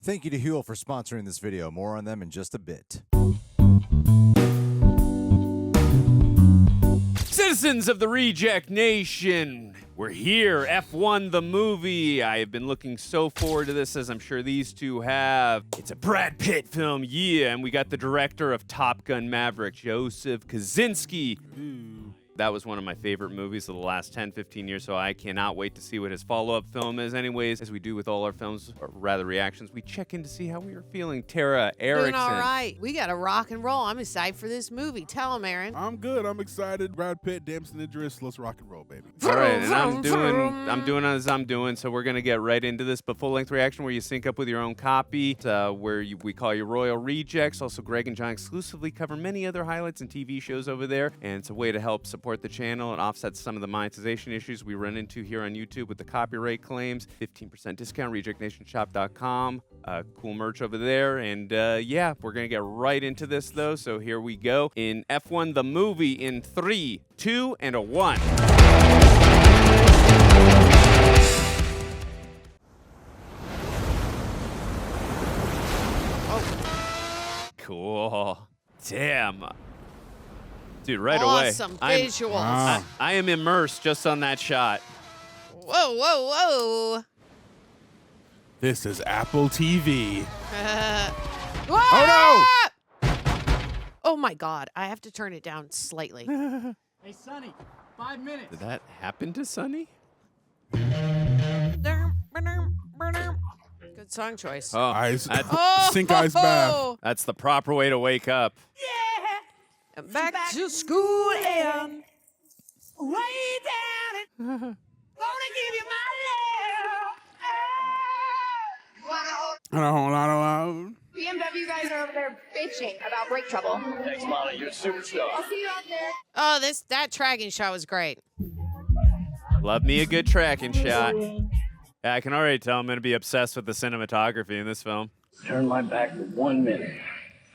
thank you to HUEL for sponsoring this video. More on them in just a bit. Citizens of the Reject Nation, we're here, F1 the movie. I have been looking so forward to this, as I'm sure these two have. It's a Brad Pitt film, yeah, and we got the director of Top Gun Maverick, Joseph Kosinski. That was one of my favorite movies of the last 10, 15 years, so I cannot wait to see what his follow-up film is. Anyways, as we do with all our films, or rather reactions, we check in to see how we are feeling. Tara, Erickson. Doing all right. We got to rock and roll. I'm excited for this movie. Tell him, Aaron. I'm good. I'm excited. Brad Pitt, Damson Idris. Let's rock and roll, baby. All right, and I'm doing as I'm doing, so we're going to get right into this. But full-length reaction where you sync up with your own copy, where we call you Royal Rejects. Also, Greg and John exclusively cover many other highlights and TV shows over there, and it's a way to help support the channel and offset some of the monetization issues we run into here on YouTube with the copyright claims. 15% discount, rejectnationshop.com. Cool merch over there. And yeah, we're going to get right into this, though. So here we go. In F1 the movie in 3, 2, and a 1. Cool. Damn. Dude, right away. Awesome visuals. I am immersed just on that shot. Whoa, whoa, whoa. This is Apple TV. Oh, no! Oh, my God. I have to turn it down slightly. Hey, Sonny, 5 minutes. Did that happen to Sonny? Good song choice. Oh, Eyes, Oh, sink ice bath. that's the proper way to wake up. Back to school and Way down it. Gonna give you my love. And a whole lot of BMW guys are over there bitching about brake trouble. Thanks, Molly. You're a superstar. I'll see you out there. oh, that tracking shot was great. Love me a good tracking shot. Yeah, I can already tell I'm going to be obsessed with the cinematography in this film. Turn my back for 1 minute.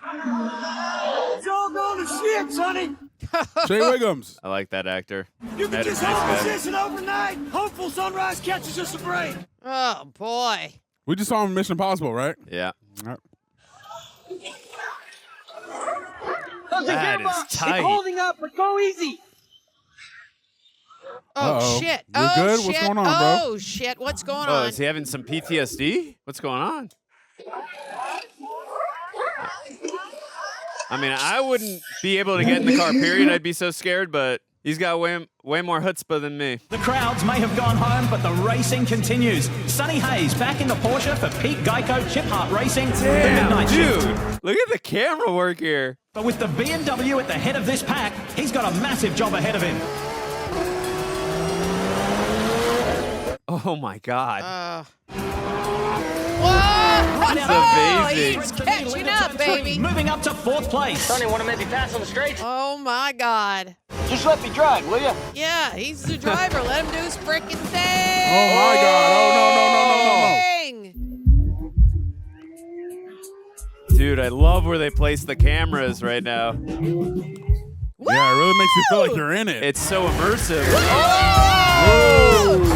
It's all going to shit, Sonny. Jay Wiggums. I like that actor. You can That just is nice hold guy. position overnight. Hopeful sunrise catches us a break. Oh, boy. We just saw him in Mission Impossible, right? Yeah. All right. That is tight. Holding up, but go easy. Oh, Uh-oh. shit. You're Oh, good? shit. What's going on, bro? Oh, shit. What's going Oh, on? is he having some PTSD? What's going on? I mean, I wouldn't be able to get in the car, period. I'd be so scared, but he's got way more chutzpah than me. The crowds may have gone home, but the racing continues. Sonny Hayes back in the Porsche for Pete Geico Chip Hart Racing. The midnight Dude, shift. look at the camera work here. But with the BMW at the head of this pack, he's got a massive job ahead of him. Oh, my God. Right That's out amazing. He's catching up, baby. Moving up to 4th place. Sonny, want to maybe pass on the straight? Oh, my God. Just let me drive, will you? Yeah, he's the driver. Let him do his freaking thing. Oh, my God. Oh, no, no, no, no, no, no. Dude, I love where they place the cameras right now. Yeah, it really makes you feel like you're in it. It's so immersive.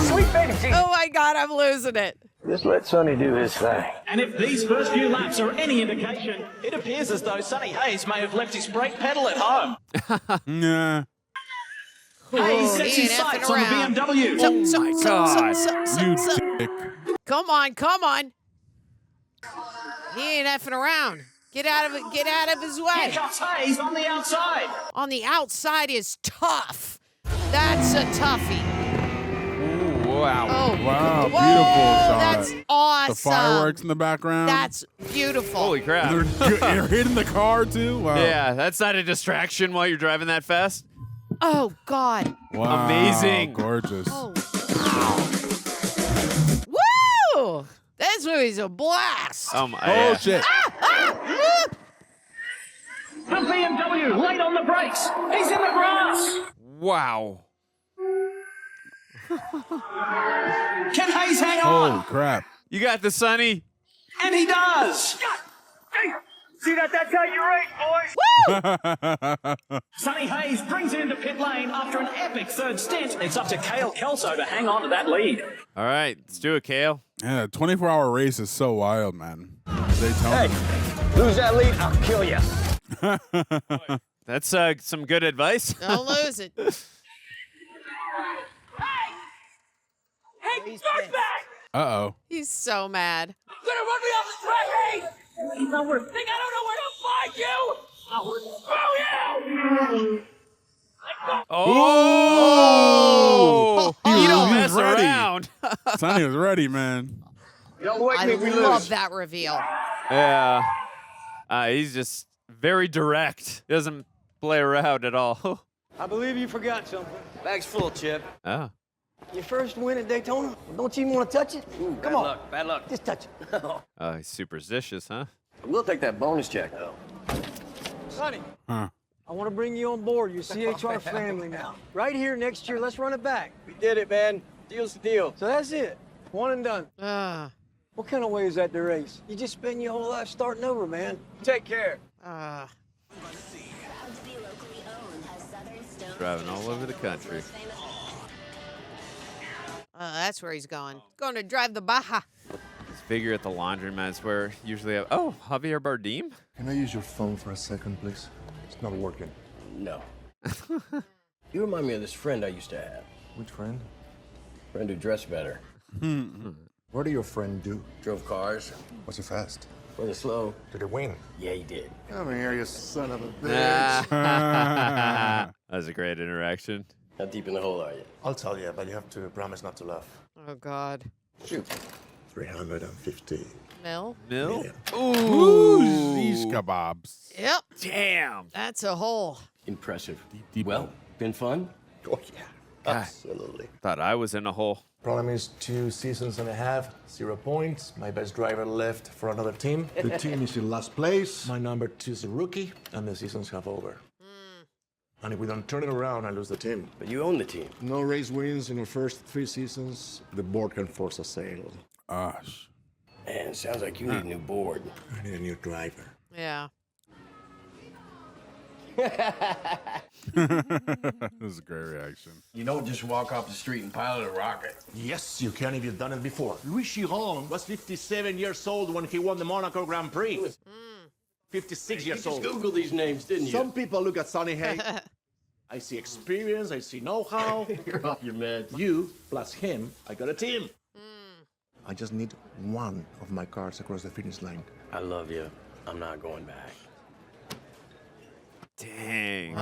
Sweet baby Jesus. Oh, my God, I'm losing it. Just let Sonny do his thing. And if these first few laps are any indication, it appears as though Sonny Hayes may have left his brake pedal at home. Nah. Hayes sets he his ain't effing sights on the around. BMW. Oh, my God. You dick. Come on, come on. He ain't effing around. Get out of it. Get out of his Here way. comes Hayes on the outside. On the outside is tough. That's a toughie. Wow. Oh, Wow, whoa, beautiful shot. That's awesome. The fireworks in the background. That's beautiful. Holy crap. You're hitting the car, too? Wow. Yeah, that's not a distraction while you're driving that fast. Oh, God. Wow. Amazing. Gorgeous. Oh. Woo! This movie's a blast. Oh, my. Oh, Yeah. shit. The BMW late on the brakes. He's in the grass. Wow. Can Hayes hang on? Holy crap. You got the Sonny. And he does. See that? That's how you race, boys. Sonny Hayes brings it into pit lane after an epic third stint. It's up to Cale Kelso to hang on to that lead. All right, let's do it, Kale. Yeah, 24-hour race is so wild, man. Daytona. Hey, lose that lead, I'll kill you. That's some good advice. Don't lose it. Hey, start back! Uh-oh. He's so mad. You're gonna run me off the track, hey! You know think I don't know where to find you? I will screw you! Oh! You don't He mess was ready. around. Sonny was ready, man. Don't wake I me if we love lose. that reveal. Yeah. He's just very direct. Doesn't play around at all. I believe you forgot something. Bag's full, Chip. Oh. Your first win at Daytona? Don't you even want to touch it? Come on. Bad luck. Just touch it. Oh, he's superstitious, huh? We'll take that bonus check, though. Sonny, Huh. I want to bring you on board your CHR family now. Right here next year, let's run it back. we did it, man. Deal's the deal. So that's it. One and done. Uh, What kind of way is that to race? You just spend your whole life starting over, man. Take care. Driving all over the country. that's where he's going. Going to drive the Baja. This figure at the laundromat where usually have. Oh, Javier Bardem? Can I use your phone for a second, please? It's not working. No. You remind me of this friend I used to have. Which friend? Friend who dressed better. What did your friend do? Drove cars. Was he fast? Rather slow. Did he win? Yeah, he did. Come here, you son of a bitch. That was a great interaction. How deep in the hole are you? I'll tell you, but you have to promise not to laugh. Oh, God. Shoot. 350. Mil? Mill? Ooh, these kebabs. Yep. Damn. That's a hole. Impressive. Deep Well, been fun? Oh, yeah. Absolutely. Thought I was in a hole. Problem is 2 seasons and a half, 0 points. My best driver left for another team. The team is in last place. My number 2 is a rookie, and the season's half over. And if we don't turn it around, I lose the team. But you own the team. No race wins in the first 3 seasons. The board can force a sale. Gosh. Man, sounds like you need a new board. I need a new driver. Yeah. This is a great reaction. You don't just walk off the street and pilot a rocket. Yes, you can if you've done it before. Louis Chiron was 57 years old when he won the Monaco Grand Prix. 56 You years just old. Googled these names, didn't you? Some people look at Sonny Hayes. I see experience, I see know-how. You're off your meds. You, plus him, I got a team. I just need one of my cars across the finish line. I love you. I'm not going back. Dang.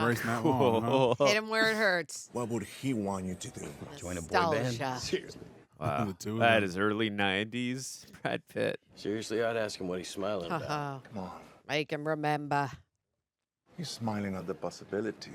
Racing that long, huh? Hit him where it hurts. What would he want you to do? Join a boy band? Nostalgia. Seriously. Wow. The two of That them. is early 90s Brad Pitt. Seriously, I'd ask him what he's smiling about. Come on. Make him remember. He's smiling at the possibility.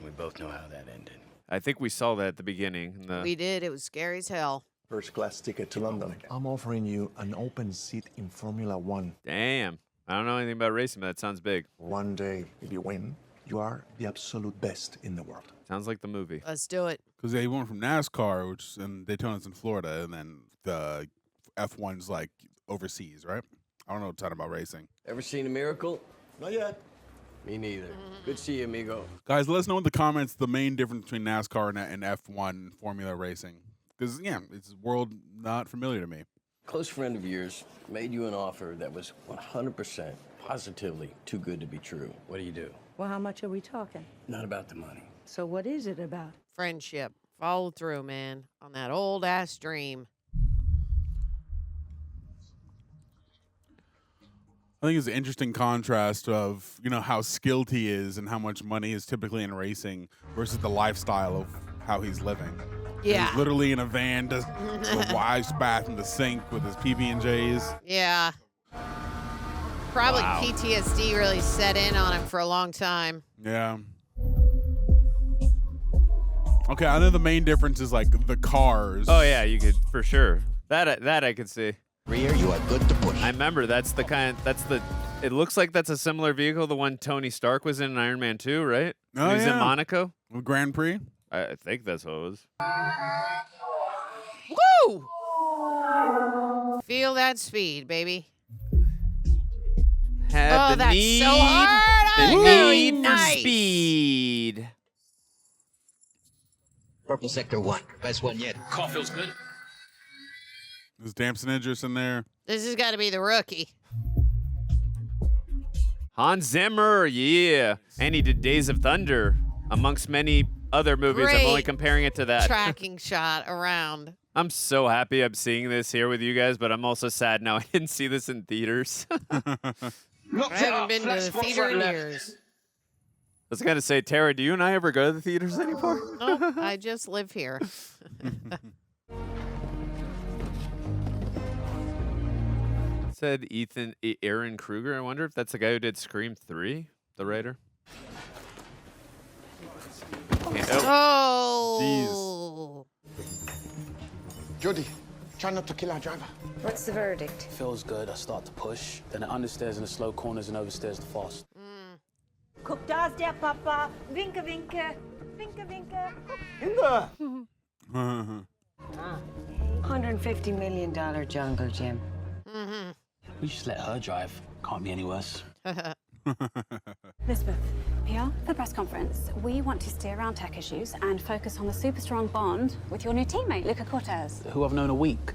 We both know how that ended. I think we saw that at the beginning. We did. It was scary as hell. First class ticket to London. I'm offering you an open seat in Formula One. Damn. I don't know anything about racing, but that sounds big. One day, if you win, you are the absolute best in the world. Sounds like the movie. Let's do it. Because they went from NASCAR, which and Daytona's in Florida, and then the F1's like overseas, right? I don't know a ton about racing. Ever seen a miracle? Not yet. Me neither. Good to see you, amigo. Guys, let us know in the comments the main difference between NASCAR and F1 Formula racing. Because, yeah, it's a world not familiar to me. Close friend of yours made you an offer that was 100% positively too good to be true. What do you do? Well, how much are we talking? Not about the money. So what is it about? Friendship. Follow through, man, on that old ass dream. I think it's an interesting contrast of, you know, how skilled he is and how much money is typically in racing versus the lifestyle of how he's living. Yeah. He's literally in a van, does the wife's bath in the sink with his PB&Js. Yeah. Probably Wow. PTSD really set in on him for a long time. Yeah. Okay, I know the main difference is like the cars. Oh, yeah, you could, for sure. That I could see. Rear, you are good to push. I remember it looks like that's a similar vehicle, the one Tony Stark was in Iron Man 2, right? Oh, He was in yeah. Monaco. Grand Prix. I think that's what it was. Woo! Feel that speed, baby. had the that's need, so hard. the Oh, very need for nice. speed. Purple sector 1. Best one yet. Call feels good. There's Damson Idris in there. This has got to be the rookie. Hans Zimmer, yeah. And he did Days of Thunder, amongst many other movies. I'm only Great comparing it to that. Tracking shot around. I'm so happy I'm seeing this here with you guys, but I'm also sad now I didn't see this in theaters. I haven't been to the theater in years. I was going to say, Tara, do you and I ever go to the theaters anymore? Nope, I just live here. Said Aaron Kruger. I wonder if that's the guy who did Scream 3, the writer. Oh. Jody, try not to kill our driver. What's the verdict? Feels good. I start to push. Then it understeers in the slow corners and oversteers the fast. Guck, da ist der Papa. Winke, winke. Winke, winke. $150 million jungle gym. We just let her drive. Can't be any worse. Elizabeth, PR for the press conference. We want to steer around tech issues and focus on the super strong bond with your new teammate, Luca Cortez. Who I've known a week.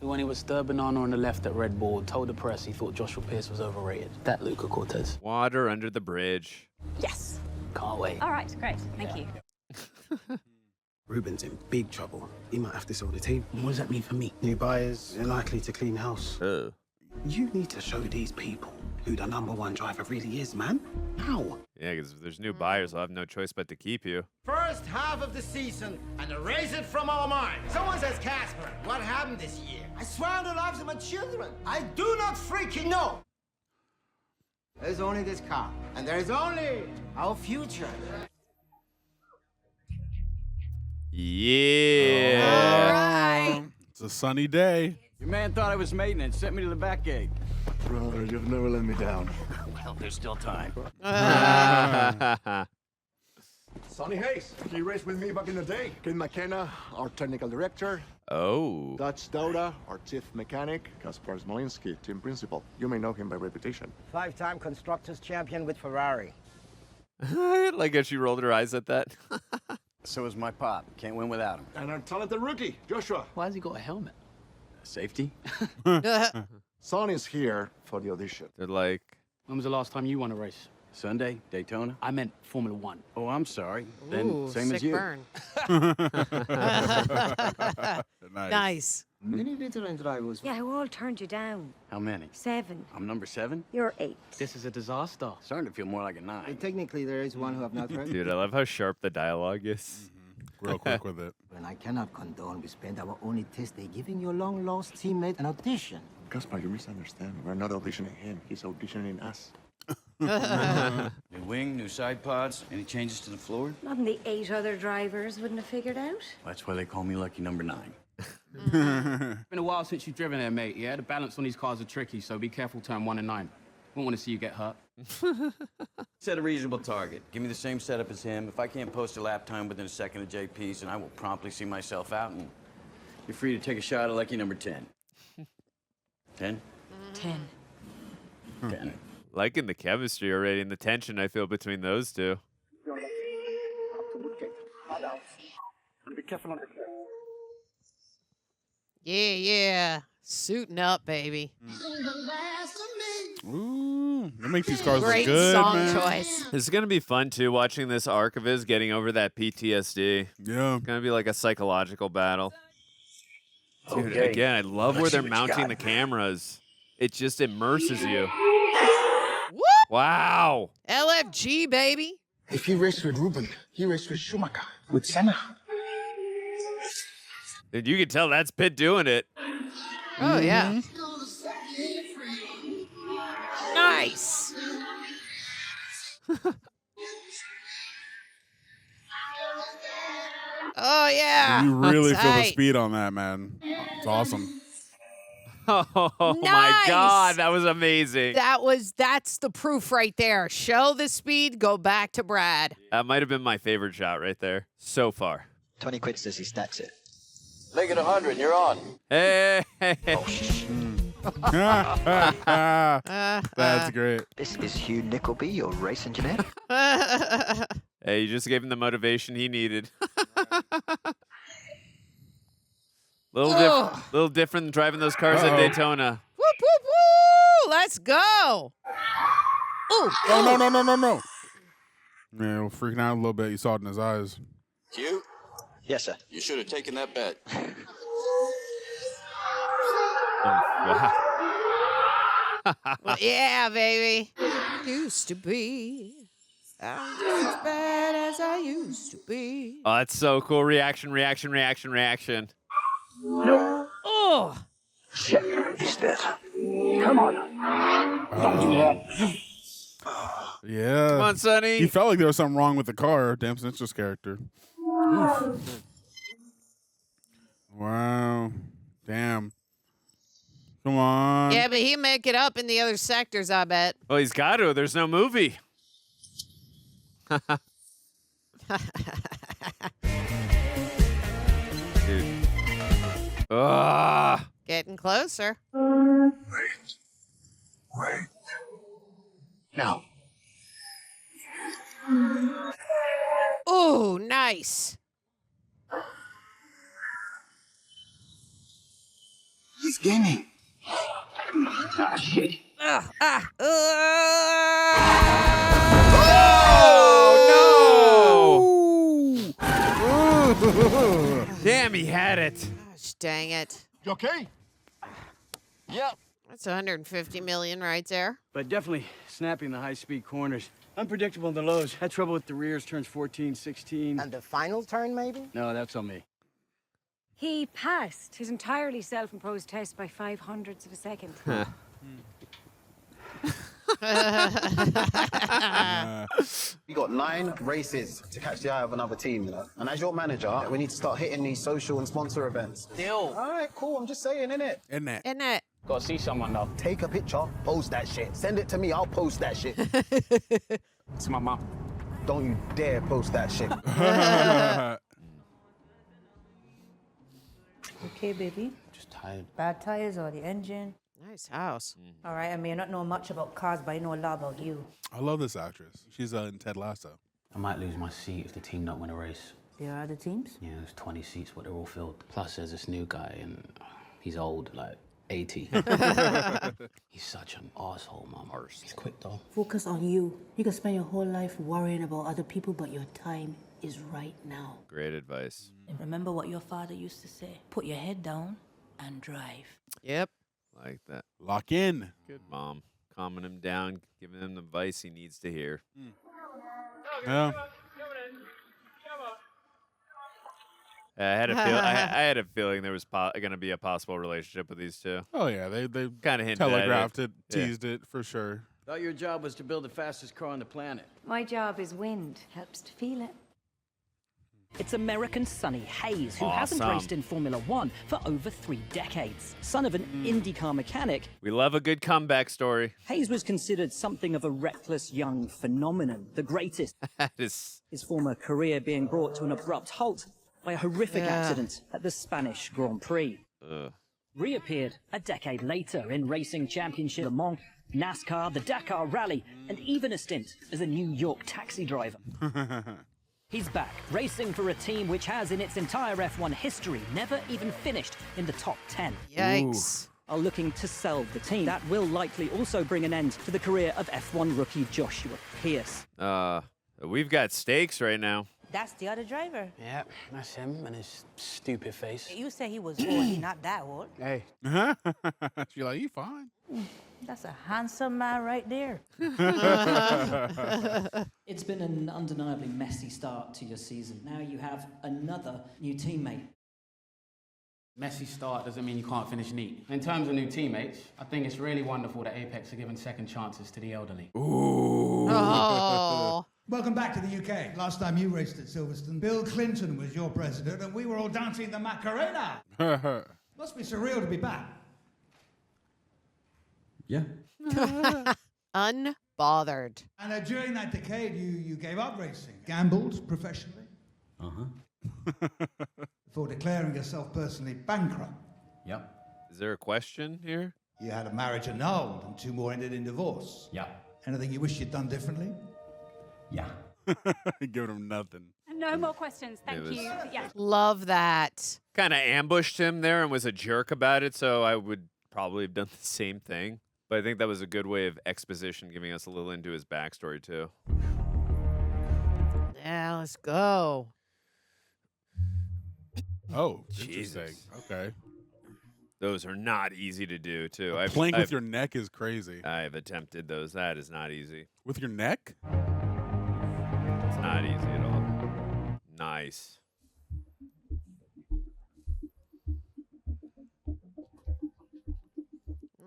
Who, when he was third banana on the left at Red Bull, told the press he thought Joshua Pearce was overrated. That Luca Cortez. Water under the bridge. Yes. Can't wait. All right, great. Thank you. Ruben's in big trouble. He might have to sell the team. What does that mean for me? New buyers are likely to clean house. Oh. You need to show these people who the #1 driver really is, man. How? Yeah, because if there's new buyers, I'll have no choice but to keep you. First half of the season and erase it from our minds. Someone says, Casper, what happened this year? I swear on the lives of my children. I do not freaking know. There's only this car, and there's only our future. Yeah. All right. It's a sunny day. Your man thought I was maintenance. Sent me to the back gate. Brother, you've never let me down. Well, there's still time. Sonny Hayes, he raced with me back in the day. Kate McKenna, our technical director. Oh. Dutch Dauda, our chief mechanic. Kaspar Smolinski, team principal. You may know him by reputation. 5-time Constructors champion with Ferrari. Like how she rolled her eyes at that. So is my pop. Can't win without him. And our talented rookie, Joshua. Why has he got a helmet? Safety? Sonny's here for the audition. They're like... When was the last time you won a race? Sunday, Daytona? I meant Formula 1. Oh, I'm sorry. Then Ooh, same sick as you. burn. Nice. Many veteran drivers. Yeah, who all turned you down? How many? 7. I'm number 7? You're 8. This is a disaster. Starting to feel more like a 9. Technically, there is one who have not heard. Dude, I love how sharp the dialogue is. Real quick with it. And I cannot condone we spend our only test day giving your long-lost teammate an audition. Kaspar, you misunderstand. We're not auditioning him. He's auditioning us. New wing, new side pods. Any changes to the floor? Not the 8 other drivers wouldn't have figured out. That's why they call me lucky number 9. Been a while since you've driven there, mate, yeah? The balance on these cars are tricky, so be careful turn 1 and 9. Won't want to see you get hurt. Set a reasonable target. Give me the same setup as him. If I can't post a lap time within a second of JP's, then I will promptly see myself out, and you're free to take a shot at lucky number 10. 10? 10. 10. Liking the chemistry already and the tension I feel between those two. Be careful on the track. Yeah. Suiting up, baby. Ooh, that makes these cars Great look good, song man. choice. This is going to be fun, too, watching this arc of his getting over that PTSD. Yeah. It's going to be like a psychological battle. Dude, Okay. again, I love where Let's see they're what you mounting got. the cameras. It just immerses you. Whoop! Wow. LFG, baby. If he raced with Ruben, he raced with Schumacher, with Senna. And you can tell that's Pitt doing it. Oh, yeah. Nice. Oh, yeah. You really That's feel the tight. speed on that, man. It's awesome. Oh, my Nice. God. That was amazing. That's the proof right there. Show the speed, go back to Brad. That might have been my favorite shot right there so far. 20 quid says he stacks it. Make it 100, you're on. Hey. That's great. This is Hugh Nickleby, your race engineer. Hey, you just gave him the motivation he needed. Little different than driving those cars at Daytona. Whoop, whoop, woo! Let's go. Ooh, Oh, no. Yeah, we're freaking out a little bit. You saw it in his eyes. Hugh? Yes, sir. You should have taken that bet. Well, yeah, baby. Used to be. I'm just as bad as I used to be. Oh, that's so cool. Reaction. Oh. Check is dead. Come on. Don't do that. Yeah. Come on, Sonny. He felt like there was something wrong with the car. Damson Idris' character. Wow. Damn. Come on. Yeah, but he'll make it up in the other sectors, I bet. Well, he's got to. There's no movie. Dude. Getting closer. Wait. No. Ooh, nice. He's gaining. Ah, shit. Oh, no! Damn, he had it. Gosh, dang it. You okay? Yep. That's 150 million right there. But definitely snappy in the high-speed corners. Unpredictable in the lows. Had trouble with the rears, turns 14, 16. And the final turn, maybe? No, that's on me. He passed his entirely self-imposed test by 0.05 of a second. We got 9 races to catch the eye of another team, you know. And as your manager, we need to start hitting these social and sponsor events. Deal. All right, cool. I'm just saying, innit? Innit? Gotta see someone though. Take a picture, post that shit. Send it to me, I'll post that shit. It's my mom. Don't you dare post that shit. Okay, baby. Just tired. Bad tires or the engine? Nice house. All right, I may not know much about cars, but I know a lot about you. I love this actress. She's in Ted Lasso. I might lose my seat if the team don't win a race. There are other teams? Yeah, there's 20 seats, but they're all filled. Plus, there's this new guy, and he's old, like 80. He's such an arsehole, Mom. He's quick, though. Focus on you. You can spend your whole life worrying about other people, but your time is right now. Great advice. And remember what your father used to say. Put your head down and drive. Yep. Like that. Lock in. Good mom. Calming him down, giving him the advice he needs to hear. Yeah. I had a feeling there was going to be a possible relationship with these two. Oh, yeah. They kind of hinted telegraphed at it, teased it, for sure. Thought your job was to build the fastest car on the planet. My job is wind. Helps to feel it. It's American Sonny Hayes, who hasn't Awesome. raced in Formula One for over 3 decades. Son of an IndyCar mechanic, We love a good comeback story. Hayes was considered something of a reckless young phenomenon, the greatest. His former career being brought to an abrupt halt by a horrific accident at the Spanish Grand Prix. Reappeared a decade later in Racing Championship Le Mans, NASCAR, the Dakar Rally, and even a stint as a New York taxi driver. He's back, racing for a team which has in its entire F1 history never even finished in the top 10. Yikes. Are looking to sell the team. That will likely also bring an end to the career of F1 rookie Joshua Pearce. We've got stakes right now. That's the other driver. Yeah, that's him and his stupid face. You say he was old. He's not that old. Hey. She's like, you fine. That's a handsome man right there. It's been an undeniably messy start to your season. Now you have another new teammate. Messy start doesn't mean you can't finish neat. In terms of new teammates, I think it's really wonderful that Apex are giving second chances to the elderly. Ooh. Oh. Welcome back to the UK. Last time you raced at Silverstone, Bill Clinton was your president, and we were all dancing the Macarena. Must be surreal to be back. Yeah. Unbothered. And during that decade, you gave up racing, gambled professionally, before declaring yourself personally bankrupt. Yep. Is there a question here? You had a marriage annulled and 2 more ended in divorce. Yeah. Anything you wish you'd done differently? Yeah. Giving him nothing. No more questions, thank you. Yeah. Love that. Kind of ambushed him there and was a jerk about it, so I would probably have done the same thing. But I think that was a good way of exposition, giving us a little into his backstory, too. Yeah, let's go. Oh, Jesus. interesting. Okay. Those are not easy to do, too. Playing with your neck is crazy. I've attempted those. That is not easy. With your neck? It's not easy at all. Nice.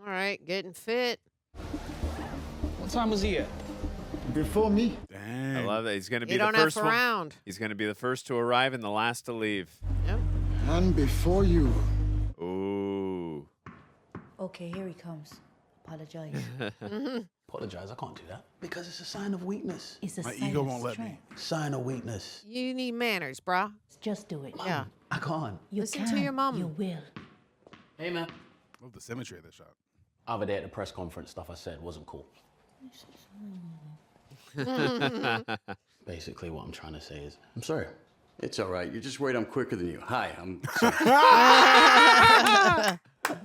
All right, getting fit. What time was he at? Before me. Dang. I love that. He's going to be You the don't first have one. round. He's going to be the first to arrive and the last to leave. Yep. And before you. Ooh. Okay, here he comes. Apologize. Apologize, I can't do that. Because it's a sign of weakness. It's a My sign ego of won't let me. strength. Sign of weakness. You need manners, brah. Just do it. Yeah. I can't. You Listen can. to your mom. You will. Hey, man. Love the symmetry of this shot. Other day at the press conference, stuff I said wasn't cool. Basically, what I'm trying to say is, I'm sorry. It's all right. You're just worried I'm quicker than you. Hi, I'm sorry.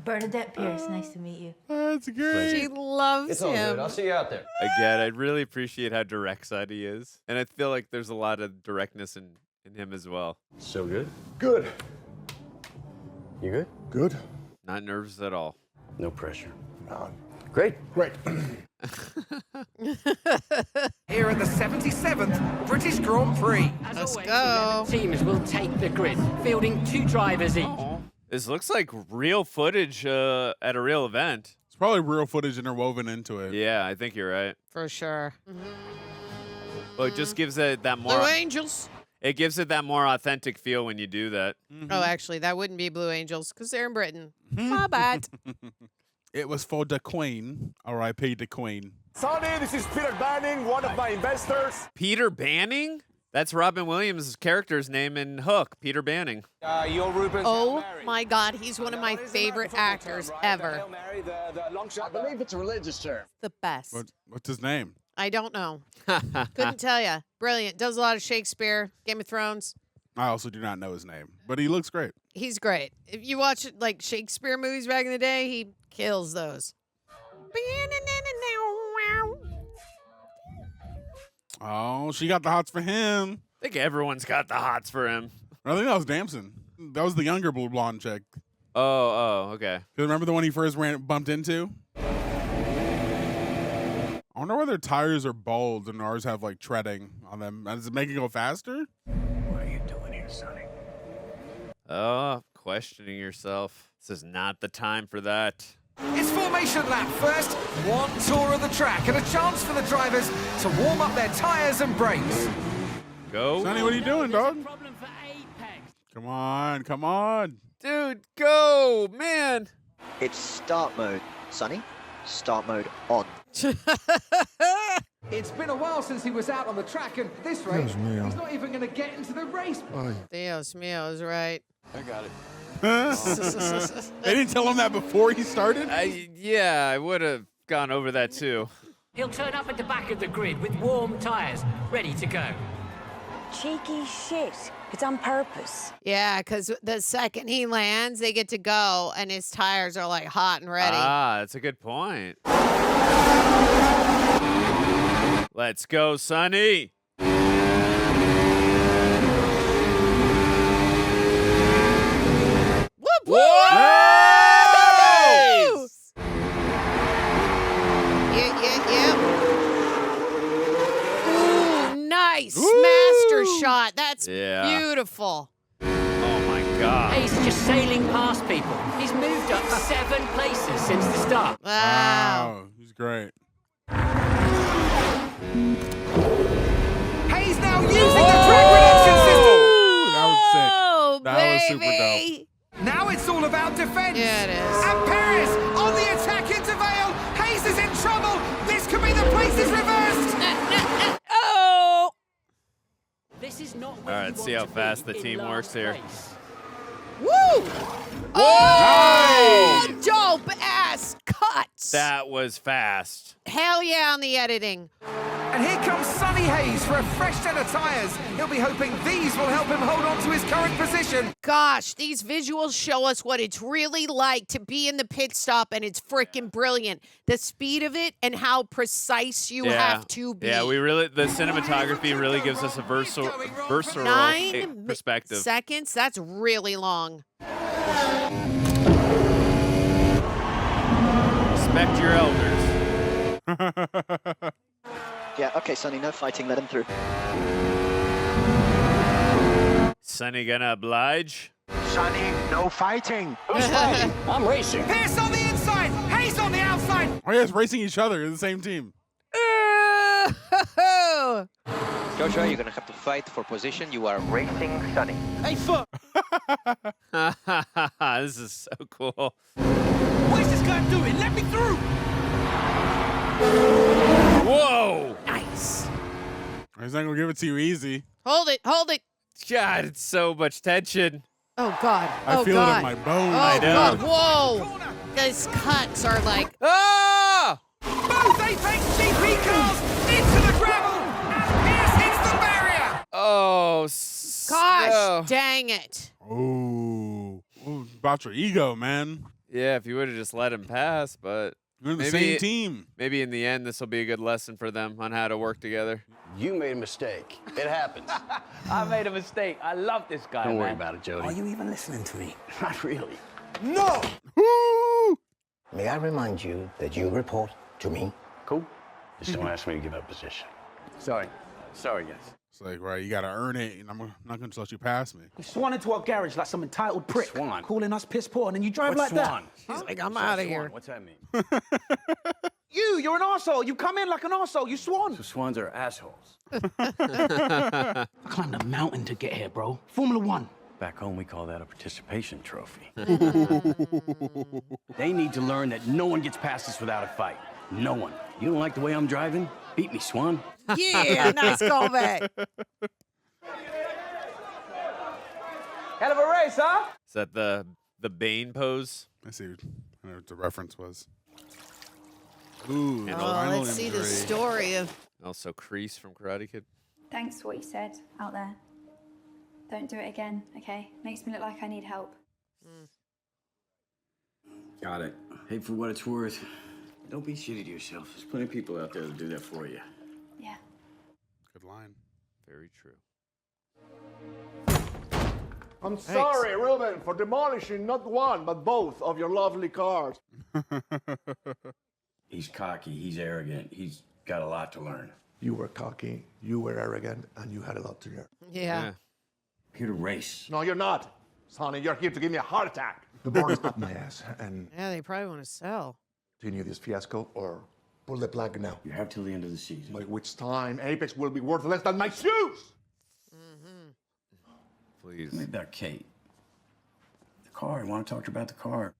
Bernadette Pierce, nice to meet you. That's great. She loves It's all him. good. I'll see you out there. Again, I really appreciate how direct side he is. And I feel like there's a lot of directness in him as well. So good? Good. You good? Good. Not nervous at all. No pressure. No. Great. Great. Here at the 77th British Grand Prix. Let's go. Teams will take the grid, fielding 2 drivers each. This looks like real footage at a real event. It's probably real footage interwoven into it. Yeah, I think you're right. For sure. Well, it just gives it that more. Blue Angels. It gives it that more authentic feel when you do that. Oh, actually, that wouldn't be Blue Angels because they're in Britain. My bad. It was for the Queen. R.I.P. the Queen. Sonny, this is Peter Banning, one of my investors. Peter Banning? That's Robin Williams' character's name in Hook, Peter Banning. You're Rubén. Oh my God, he's one of my favorite actors ever. I believe it's a religious term. The best. What's his name? I don't know. Couldn't tell you. Brilliant. Does a lot of Shakespeare, Game of Thrones. I also do not know his name, but he looks great. He's great. If you watch like Shakespeare movies back in the day, he kills those. Oh, she got the hots for him. I think everyone's got the hots for him. I think that was Damson. That was the younger blonde chick. Oh, okay. Remember the one he first bumped into? I wonder why their tires are bald and ours have like treading on them. Does it make it go faster? What are you doing here, Sonny? Oh, questioning yourself. This is not the time for that. It's formation lap first, 1 tour of the track, and a chance for the drivers to warm up their tyres and brakes. Go. Sonny, what are you doing, dog? Come on, come on. Dude, go, man. It's start mode, Sonny. Start mode on. It's been a while since he was out on the track, and this race, he's not even going to get into the race. Dios mío is right. I got it. They didn't tell him that before he started? Yeah, I would have gone over that too. He'll turn up at the back of the grid with warm tyres, ready to go. Cheeky shit. It's on purpose. Yeah, because the second he lands, they get to go, and his tires are like hot and ready. Ah, that's a good point. Let's go, Sonny. Whoop, Whoa! Nice! Yeah. Ooh, nice. Master shot. That's beautiful. Oh, my God. Hayes is just sailing past people. He's moved up 7 places since the start. Wow. He's great. Hayes now using the track reduction system. That was sick. Oh, That was super dope. Now it's all about defense. Yeah, it is. And Perez on the attack into Vale. Hayes is in trouble. This could be the places reversed. Oh! This is not All right, see how fast the team works here. Woo! Oh! Dope ass cut. nuts. That was fast. Hell yeah on the editing. And here comes Sonny Hayes for a fresh set of tyres. He'll be hoping these will help him hold on to his current position. Gosh, these visuals show us what it's really like to be in the pit stop, and it's freaking brilliant. The speed of it and how precise you have to be. Yeah, the cinematography really gives us a versatile 9 perspective. seconds? That's really long. Respect your elders. Yeah, okay, Sonny, no fighting, let him through. Sonny gonna oblige? Sonny, no fighting. Who's fighting? I'm racing. Pierce on the inside, Hayes on the outside. Oh, yeah, it's racing each other in the same team. Joshua, you're gonna have to fight for position. You are racing Sonny. Hey, fuck! This is so cool. What is this guy doing? Let me through! Whoa! Nice. He's not gonna give it to you easy. Hold it, hold it. God, it's so much tension. Oh, God. I Oh, feel God. it in my bones. Oh, I know. God. Whoa. These cuts are like, Ah! Both APXGP cars into the gravel, and Pierce hits the barrier. Oh, gosh, dang it. Oh, about your ego, man. Yeah, if you would have just let him pass, but you're in the same team. Maybe in the end, this will be a good lesson for them on how to work together. You made a mistake. It happens. I made a mistake. I love this guy, Don't worry man. about it, Jody. Are you even listening to me? Not really. No! May I remind you that you report to me? Cool. Just don't ask me to give up position. Sorry. Sorry, guys. It's like, right, you gotta earn it, and I'm not gonna just let you pass me. You swan into our garage like some entitled prick. Swan. Calling us piss poor, and then you drive What's like swan? He's like, I'm out of here. What's that mean? that. You're an arsehole. You come in like an arsehole. You swan. So swans are assholes. I climbed a mountain to get here, bro. Formula One. Back home, we call that a participation trophy. They need to learn that no one gets past us without a fight. No one. You don't like the way I'm driving? Beat me, Swan. Yeah, nice callback. Hell of a race, huh? Is that the Bane pose? I see what the reference was. Ooh, Oh, let's see the story of. Also, Kreese from Karate Kid. Thanks for what you said out there. Don't do it again, okay? Makes me look like I need help. Got it. Hey, for what it's worth, don't be shitty to yourself. There's plenty of people out there to do that for you. Yeah. Good line. Very true. I'm sorry, Rubén, for demolishing not one, but both of your lovely cars. He's cocky, he's arrogant, he's got a lot to learn. You were cocky, you were arrogant, and you had a lot to learn. Yeah. Here to race. No, you're not. Sonny, you're here to give me a heart attack. The bar is up my ass, and Yeah, they probably want to sell. continue this fiasco or pull the plug now. You have till the end of the season. By which time Apex will be worth less than my shoes. Please. Tell me about Kate. The car. I want to talk to her about the car.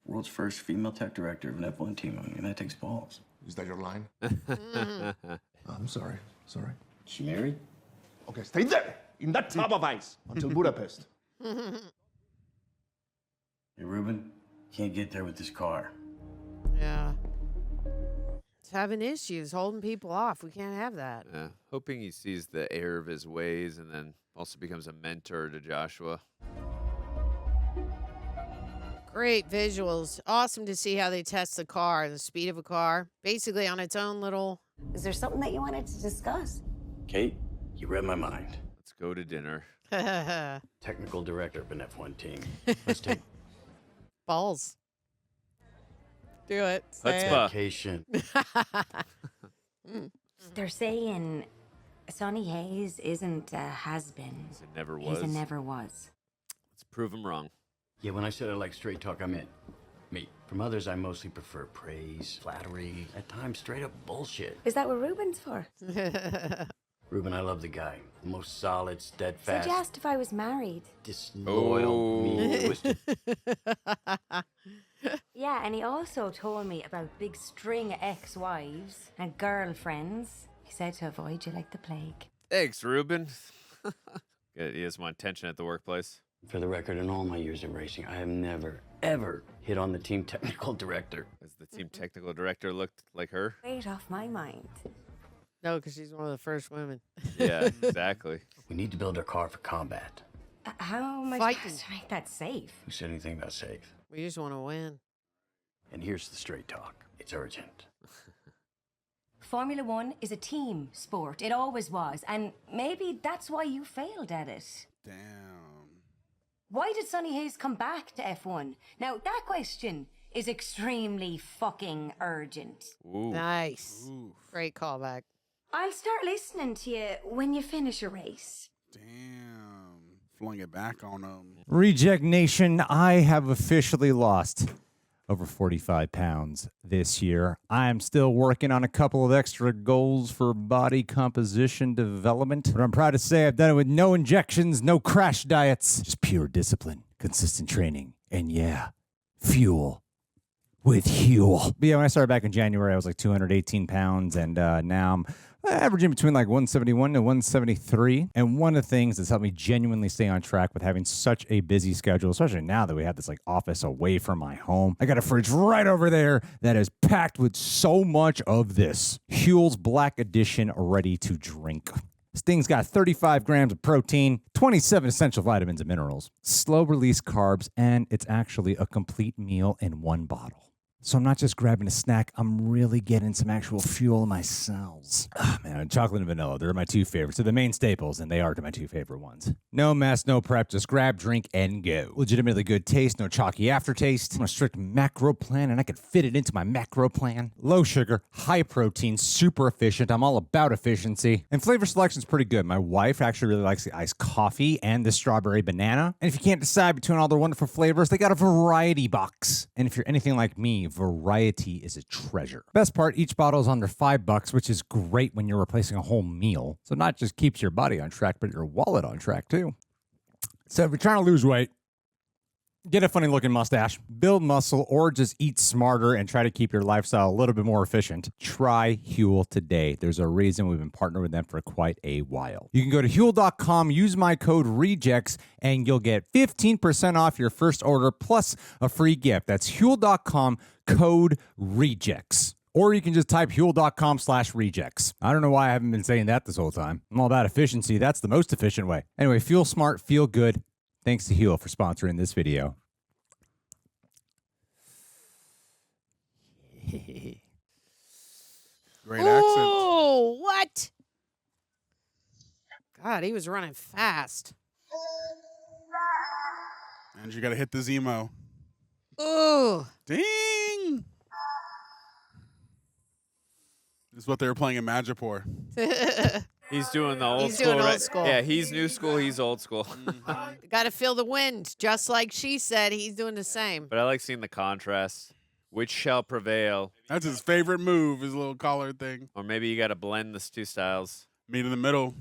World's first female tech director of an F1 team. I mean, that takes balls. Is that your line? I'm sorry. Sorry. She married? Okay, stay there, in that tub of ice, until Budapest. Hey, Rubén, can't get there with this car. Yeah. It's having issues, holding people off. We can't have that. Yeah. Hoping he sees the error of his ways and then also becomes a mentor to Joshua. Great visuals. Awesome to see how they test the car, the speed of a car, basically on its own little. Is there something that you wanted to discuss? Kate, you read my mind. Let's go to dinner. Technical director of an F1 team. Let's take Balls. Do it. Say it. vacation. They're saying Sonny Hayes isn't a has-been. It never was. He's a never was. Let's prove him wrong. Yeah, when I said I like straight talk, I meant me. From others, I mostly prefer praise, flattery, at times straight up bullshit. Is that what Ruben's for? Rubén, I love the guy. The most solid, steadfast, Said you asked if I was married. disloyal, mean-twisted. Yeah, and he also told me about big string of ex-wives and girlfriends. He said to avoid you like the plague. Thanks, Rubén. Good. He doesn't want tension at the workplace. For the record, in all my years of racing, I have never, ever hit on the team technical director. Does the team technical director look like her? Weight off my mind. No, because she's one of the first women. Yeah, exactly. We need to build our car for combat. How am I Fighting. supposed to make that safe? Who said anything about safe? We just want to win. And here's the straight talk. It's urgent. Formula One is a team sport. It always was. And maybe that's why you failed at it. Damn. Why did Sonny Hayes come back to F1? Now, that question is extremely fucking urgent. Ooh. Nice. Ooh. Great callback. I'll start listening to you when you finish a race. Damn. Flung it back on them. Reject Nation, I have officially lost over 45 pounds this year. I'm still working on a couple of extra goals for body composition development, but I'm proud to say I've done it with no injections, no crash diets, just pure discipline, consistent training, and yeah, fuel with HUEL. But yeah, when I started back in January, I was like 218 pounds, and now I'm averaging between like 171 to 173. And one of the things that's helped me genuinely stay on track with having such a busy schedule, especially now that we have this like office away from my home, I got a fridge right over there that is packed with so much of this. HUEL's Black Edition ready to drink. This thing's got 35 grams of protein, 27 essential vitamins and minerals, slow release carbs, and it's actually a complete meal in one bottle. So I'm not just grabbing a snack, I'm really getting some actual fuel in my cells. Oh, man, chocolate and vanilla, they're my two favorites. They're the main staples, and they are my two favorite ones. No mess, no prep, just grab, drink, and go. Legitimately good taste, no chalky aftertaste. I'm on a strict macro plan, and I can fit it into my macro plan. Low sugar, high protein, super efficient. I'm all about efficiency. And flavor selection's pretty good. My wife actually really likes the iced coffee and the strawberry banana. And if you can't decide between all their wonderful flavors, they got a variety box. And if you're anything like me, variety is a treasure. Best part, each bottle is under $5, which is great when you're replacing a whole meal. So not just keeps your body on track, but your wallet on track too. So if you're trying to lose weight, get a funny looking mustache, build muscle, or just eat smarter and try to keep your lifestyle a little bit more efficient, try HUEL today. There's a reason we've been partnering with them for quite a while. You can go to HUEL.com, use my code REJECTS, and you'll get 15% off your first order plus a free gift. That's HUEL.com, code REJECTS. Or you can just type HUEL.com/rejects. I don't know why I haven't been saying that this whole time. I'm all about efficiency. That's the most efficient way. Anyway, feel smart, feel good. Thanks to HUEL for sponsoring this video. Great accent. Oh, what? God, he was running fast. And you got to hit the Zemo. Ooh. Ding! This is what they were playing in Madripoor. He's doing the old He's school. doing old right? school. Yeah, he's new school. He's old school. Got to feel the wind, just like she said. He's doing the same. But I like seeing the contrast. Which shall prevail? That's his favorite move, his little collar thing. Or maybe you got to blend the two styles. Meet in the middle.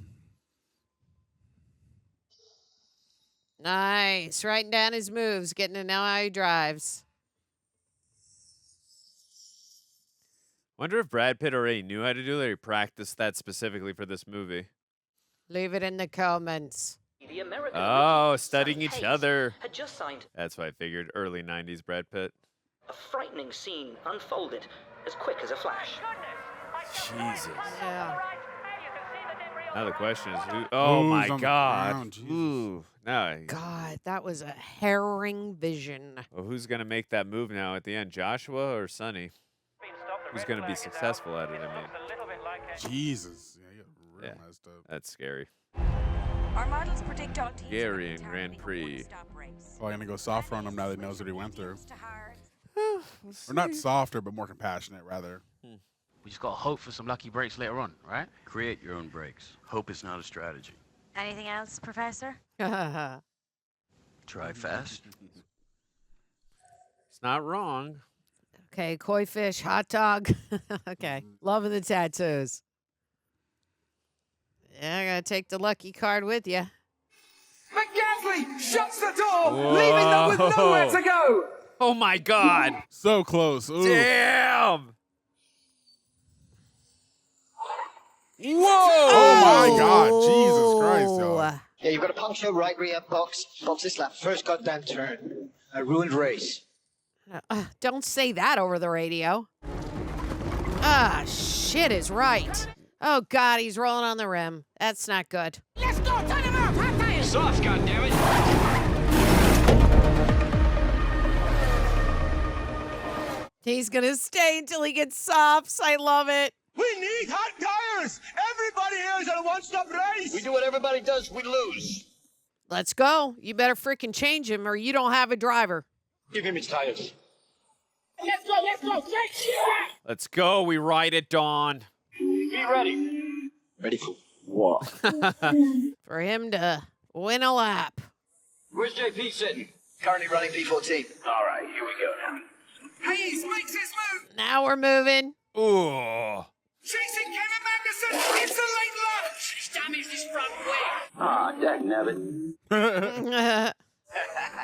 Nice. Writing down his moves, getting to know how he drives. Wonder if Brad Pitt already knew how to do that or he practiced that specifically for this movie. Leave it in the comments. Oh, studying each Hayes other. had just signed. That's what I figured. Early 90s Brad Pitt. A frightening scene unfolded as quick as a flash. Jesus. Yeah. Now the question is who? Oh, Who's my on the God. ground? Jesus. Ooh. No. God, that was a harrowing vision. Well, who's going to make that move now at the end? Joshua or Sonny? Who's going to be successful at it, I mean? Jesus. Yeah, you got real messed up. That's scary. Our models predict all teams Hungarian Grand Prix. Probably going to go softer on him now that he knows what he went through. Or not softer, but more compassionate, rather. We just gotta hope for some lucky breaks later on, right? Create your own breaks. Hope is not a strategy. Anything else, Professor? Try fast. It's not wrong. Okay, koi fish, hot dog. Okay, loving the tattoos. Yeah, I gotta take the lucky card with you. McGasley shuts the door, leaving them with nowhere to go. Oh, my God. So close. Ooh. Damn. Whoa! Oh, my God. Jesus Christ, y'all. Yeah, you've got to puncture right rear box this lap. First goddamn turn. A ruined race. Don't say that over the radio. Ah, shit is right. Oh, God, he's rolling on the rim. That's not good. Let's go! Turn him out! Hot tires! Soft, goddammit! He's going to stay until he gets softs. I love it. We need hot tires! Everybody here is on a one-stop race! We do what everybody does, we lose. Let's go. You better freaking change him or you don't have a driver. Give him his tires. Let's go! Let's go! Let's go. We ride at dawn. Be ready. Ready for what? For him to win a lap. Where's JP sitting? Currently running P14. All right, here we go now. Hayes makes his move. Now we're moving. Ooh. Chasing Kevin Magnussen. It's a late lap. She's damaged his front wing. Ah, dagnabbit.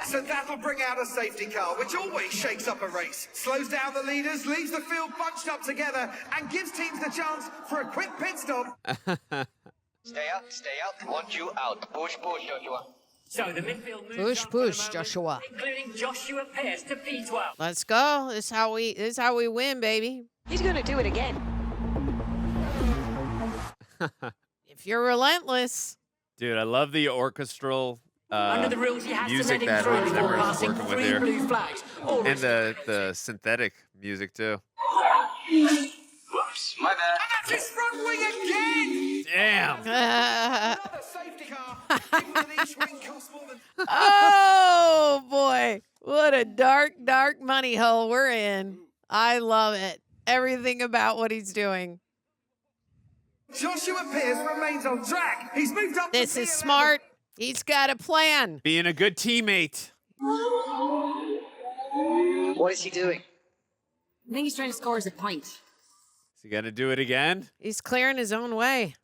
So that'll bring out a safety car, which always shakes up a race, slows down the leaders, leaves the field bunched up together, and gives teams the chance for a quick pit stop. Stay out. Want you out. Push, Joshua. So the midfield moves Push, Joshua. including Joshua Pearce to P12. Let's go. This is how we win, baby. He's gonna do it again. If you're relentless. Dude, I love the orchestral Under the rules, he has to music let him that through Hans before Zimmer is passing working with 3 here. blue flags. All And the synthetic music, too. Whoops, my bad. And that's his front wing again. Damn. Another safety car. People with each wing costs more than... Oh, boy. What a dark, dark money hole we're in. I love it. Everything about what he's doing. Joshua Pearce remains on track. He's moved up. This is smart. He's got a plan. Being a good teammate. What is he doing? I think he's trying to score us a point. Is he got to do it again? He's clearing his own way.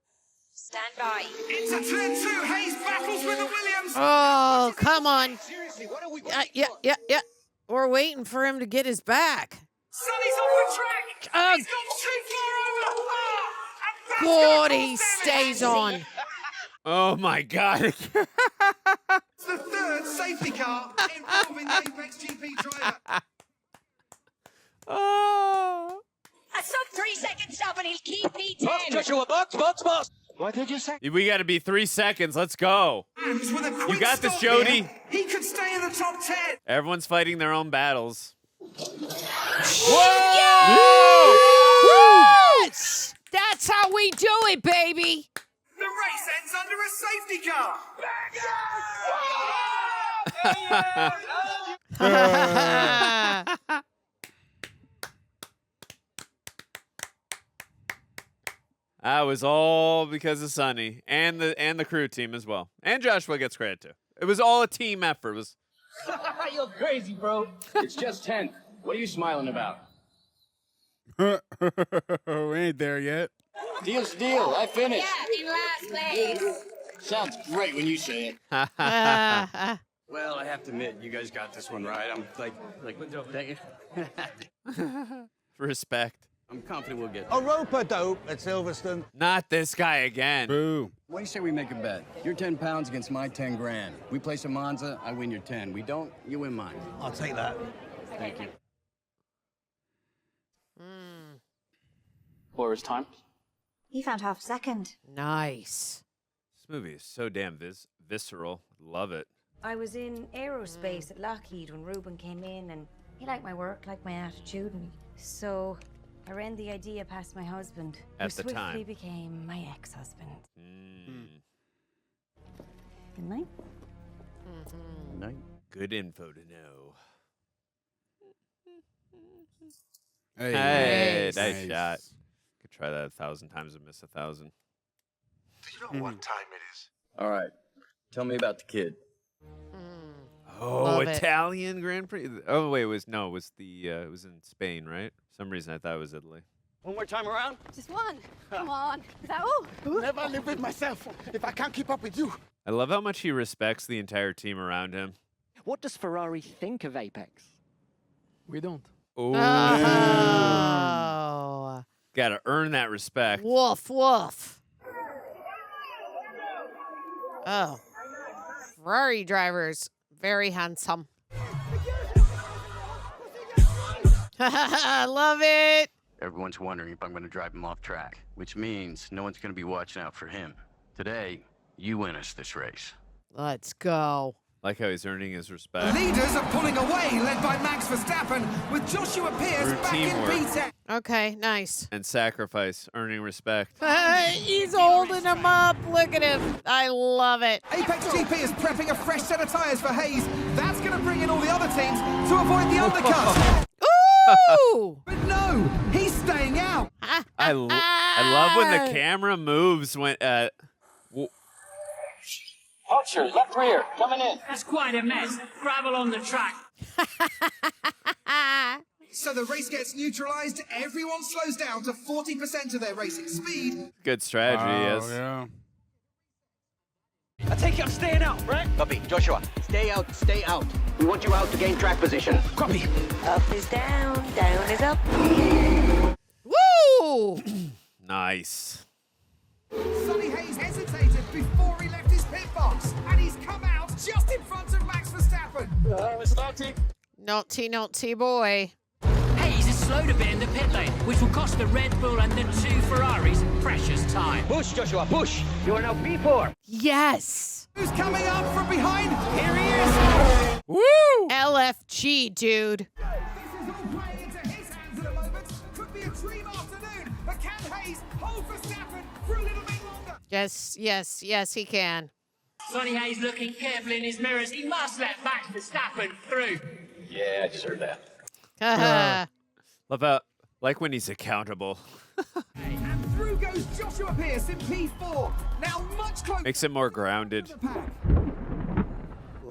Stand by. Into turn 2. Hayes battles with the Williams. Oh, come on. Seriously, what are we Yeah. We're waiting for him to get his back. Sonny's on the track. He's gone too far over. God, he stays on. Oh, my God. It's the third safety car involving the APXGP driver. Oh. A sub 3 second stop and he'll keep P10. Box, Joshua, box. What did you say? We got to be 3 seconds. Let's go. With a quick You got this, stop Jody. here, he could stay in the top 10. Everyone's fighting their own battles. Yes! That's how we do it, baby. The race ends under a safety car. That was all because of Sonny and the crew team as well. And Joshua gets credit too. It was all a team effort. It was You're crazy, bro. It's just 10th. What are you smiling about? We ain't there yet. Deal's a deal. I finished. Yeah, in last place. Sounds great when you say it. Well, I have to admit, you guys got this one right. I'm like, thank you. respect. I'm confident we'll get A roper dope at Silverstone. Not this guy again. Boo. What do you say we make a bet? Your 10 pounds against my 10 grand. We place a Monza, I win your 10. We don't, you win mine. I'll take that. Thank you. What was time? He found half second. Nice. This movie is so damn visceral. Love it. I was in aerospace at Lockheed when Rubén came in, and he liked my work, liked my attitude, and so I ran the idea past my husband, At who the swiftly time. became my ex-husband. Good night. Night. Good info to know. Hey, nice shot. Could try that 1,000 times and miss 1,000. Do you know what time it is? All right. Tell me about the kid. Oh, Love it. Italian Grand Prix. Oh wait, it was in Spain, right? For some reason I thought it was Italy. One more time around. Just one. Come on. Is that all? Never live with myself if I can't keep up with you. I love how much he respects the entire team around him. What does Ferrari think of Apex? We don't. Oh. Got to earn that respect. Woof, woof. Oh. Ferrari drivers, very handsome. I love it. Everyone's wondering if I'm going to drive him off track, which means no one's going to be watching out for him. Today, you win us this race. Let's go. Like how he's earning his respect. Leaders are pulling away, led by Max Verstappen, with Joshua Pearce Through back teamwork. in P10. Okay, nice. And sacrifice, earning respect. He's holding him up. Look at him. I love it. APXGP is prepping a fresh set of tyres for Hayes. That's going to bring in all the other teams to avoid the undercut. Ooh! But no, he's staying out. I love when the camera moves when Archer, left rear, coming in. That's quite a mess. Gravel on the track. So the race gets neutralized. Everyone slows down to 40% of their racing speed. good strategy, yes. Yeah. I take it I'm staying out, right? Copy. Joshua, stay out, stay out. We want you out to gain track position. Copy. Up is down, down is up. Woo! Nice. Sonny Hayes hesitated before he left his pit box, and he's come out just in front of Max Verstappen. Naughty boy. Hayes is slowed a bit in the pit lane, which will cost the Red Bull and the 2 Ferraris precious time. Push, Joshua, push. You are now P4. Yes. Who's coming up from behind? Here he is. Woo! LFG, dude. This is all playing into his hands at the moment. Could be a dream afternoon, but can Hayes hold Verstappen for a little bit longer? Yes, he can. Sonny Hayes looking carefully in his mirrors. He must let Max Verstappen through. Yeah, I just heard that. Love how, like when he's accountable. And through goes Joshua Pearce in P4. Now much closer. Makes it more grounded.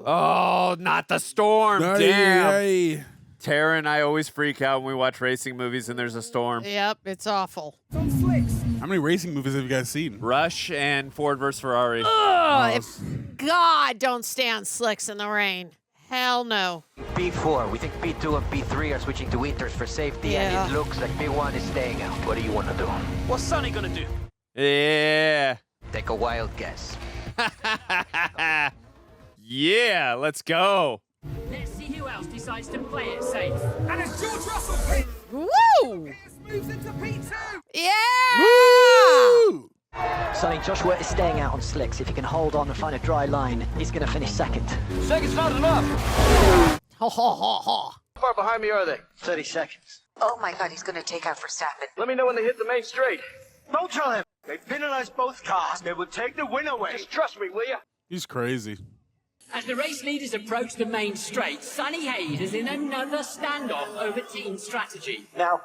Oh, not the storm. Damn. Hey. Tara and I always freak out when we watch racing movies and there's a storm. Yep, it's awful. On slicks. How many racing movies have you guys seen? Rush and Ford vs. Ferrari. God, don't stay on slicks in the rain. Hell no. P4. We think P2 and P3 are switching to winters for safety, and it looks like P1 is staying out. What do you want to do? What's Sonny gonna do? Yeah. Take a wild guess. Yeah, let's go. Let's see who else decides to play it safe. And as George Russell pits, Woo! Pearce moves into P2. Yeah! Woo! Sonny, Joshua is staying out on slicks. If he can hold on and find a dry line, he's going to finish second. Seconds not enough. Ho, ho, ho, ho. How far behind me are they? 30 seconds. Oh my God, he's going to take out Verstappen. Let me know when they hit the main straight. Don't tell him. They penalized both cars. They will take the win away. Just trust me, will you? He's crazy. As the race leaders approach the main straight, Sonny Hayes is in another standoff over team strategy. Now.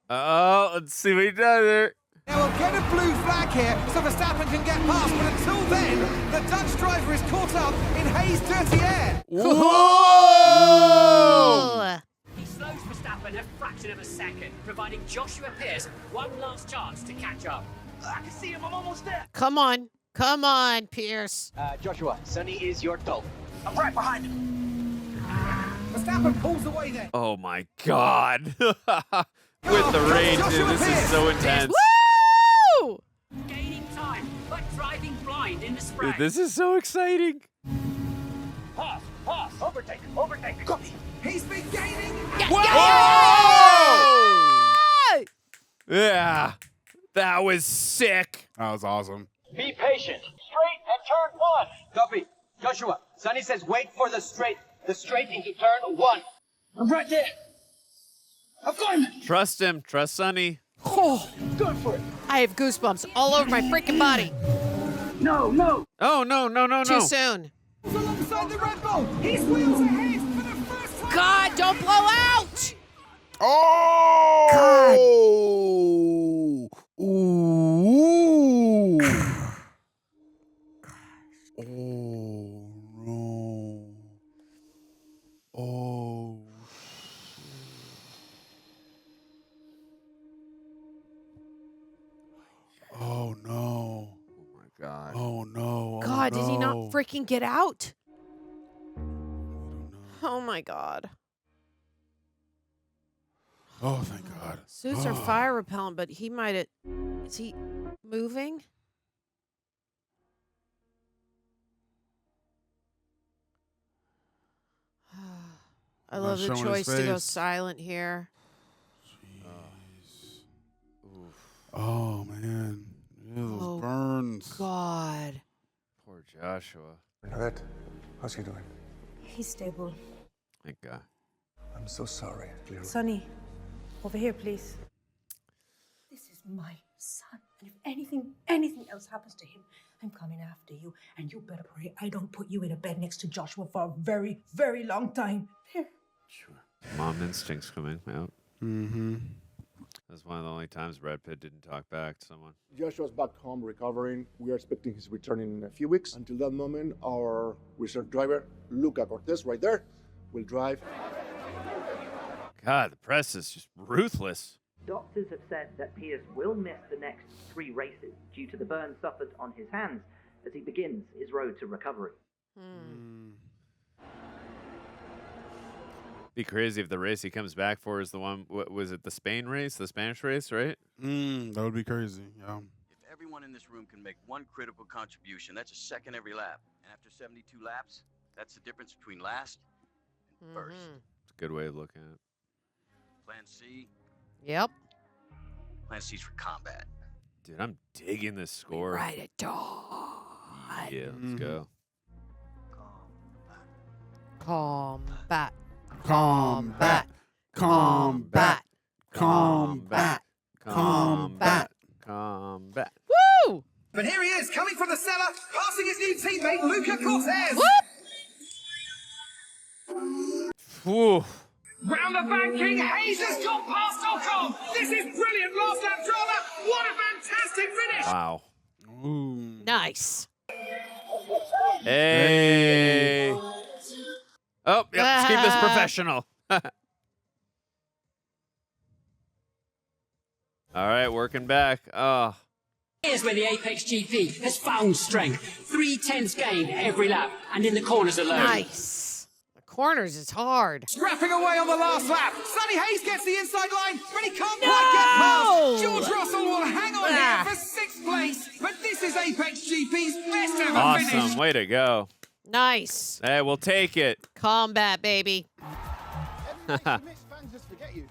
Oh, let's see what he does there. Now we'll get a blue flag here so Verstappen can get past, but until then, the Dutch driver is caught up in Hayes' dirty air. Whoa! He slows Verstappen a fraction of a second, providing Joshua Pearce one last chance to catch up. I can see him. I'm almost there. Come on, Pierce. Joshua, Sonny is your toe. I'm right behind him. Verstappen pulls away there. Oh my God. With the rain, dude, this is so intense. Woo! Gaining time, but driving blind in the spray. Dude, this is so exciting. Pass, overtake. Copy. He's been gaining. Yeah, that was sick. That was awesome. Be patient. Straight and turn 1. Copy. Joshua, Sonny says wait for the straight. The straight into turn 1. I'm right there. I've got him. Trust him. Trust Sonny. Oh, Go for it. I have goosebumps all over my freaking body. No. Oh, no. Too soon. Alongside the Red Bull. He's wheels ahead for the first time. God, don't blow out. Oh! God. Ooh. Oh, no. Oh. Oh, no. Oh, my God. Oh, no. God, did he not no. freaking get out? Oh, my God. Oh, thank God. Suits are fire repellent, but he might have... Is he moving? I love the choice to go silent here. Oh, man. Ew, those burns. God. Poor Joshua. Bernadette, how's he doing? He's stable. Thank God. I'm so sorry, Cleo. Sonny, over here, please. This is my son. And if anything else happens to him, I'm coming after you. And you better pray I don't put you in a bed next to Joshua for a very, very long time. Here. Sure. Mom instincts coming out. Mm-hmm. That's one of the only times Brad Pitt didn't talk back to someone. Joshua's back home recovering. We are expecting his return in a few weeks. Until that moment, our reserve driver, Luca Cortez, right there, will drive. God, the press is just ruthless. Doctors have said that Pierce will miss the next 3 races due to the burn suffered on his hands as he begins his road to recovery. Be crazy if the race he comes back for is the one, what was it, the Spain race, the Spanish race, right? That would be crazy, yeah. If everyone in this room can make one critical contribution, that's a second every lap. And after 72 laps, that's the difference between last and first. It's a good way of looking at it. Plan C. Yep. Plan C's for combat. Dude, I'm digging this score. Ride it, dog. Yeah, let's go. Combat. Combat. Combat. Combat. Combat. Combat. Woo! But here he is, coming from the cellar, passing his new teammate, Luca Cortez. Whew. Round the banking, Hayes has got past Ocon. This is brilliant last lap drama. What a fantastic finish. Wow. Nice. Hey. Oh, yep, let's keep this professional. All right, working back. Oh. Here's where the APXGP has found strength. 3/10 gained every lap, and in the corners alone. Nice. The corners is hard. Scrapping away on the last lap. Sonny Hayes gets the inside line, but he can't quite get past. George Russell will hang on here for 6th place, but this is APXGP's best ever finish. Awesome. Way to go. Nice. Hey, we'll take it. Combat, baby. Fans just forget you.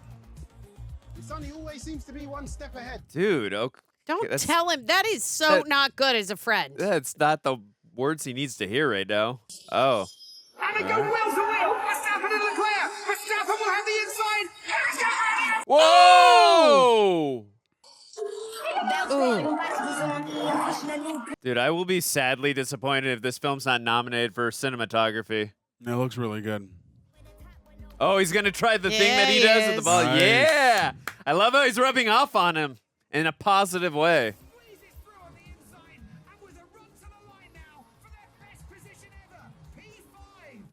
Sonny always seems to be one step ahead. Dude, okay. Don't tell him. That is so not good as a friend. That's not the words he needs to hear right now. Oh. And they go wheel to wheel. Verstappen and Leclerc. Verstappen will have the inside. Whoa! Dude, I will be sadly disappointed if this film's not nominated for cinematography. It looks really good. Oh, he's going to try the thing that he does with the ball. Nice. Yeah! I love how he's rubbing off on him in a positive way.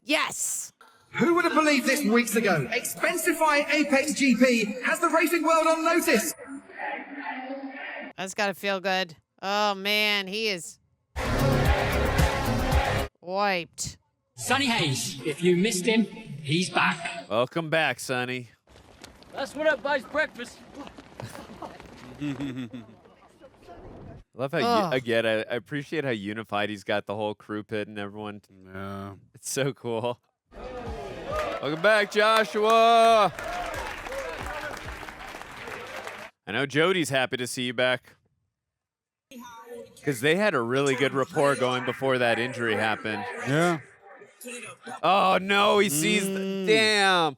Yes. Who would have believed this weeks ago? Expensify APXGP has the racing world on notice. That's got to feel good. Oh, man, he is wiped. Sonny Hayes, if you missed him, he's back. Welcome back, Sonny. That's what up, buys breakfast. I love how, again, I appreciate how unified he's got the whole crew pit and everyone. Yeah. It's so cool. Welcome back, Joshua. I know Jody's happy to see you back. Because they had a really good rapport going before that injury happened. Yeah. Oh, no, he sees the... Damn.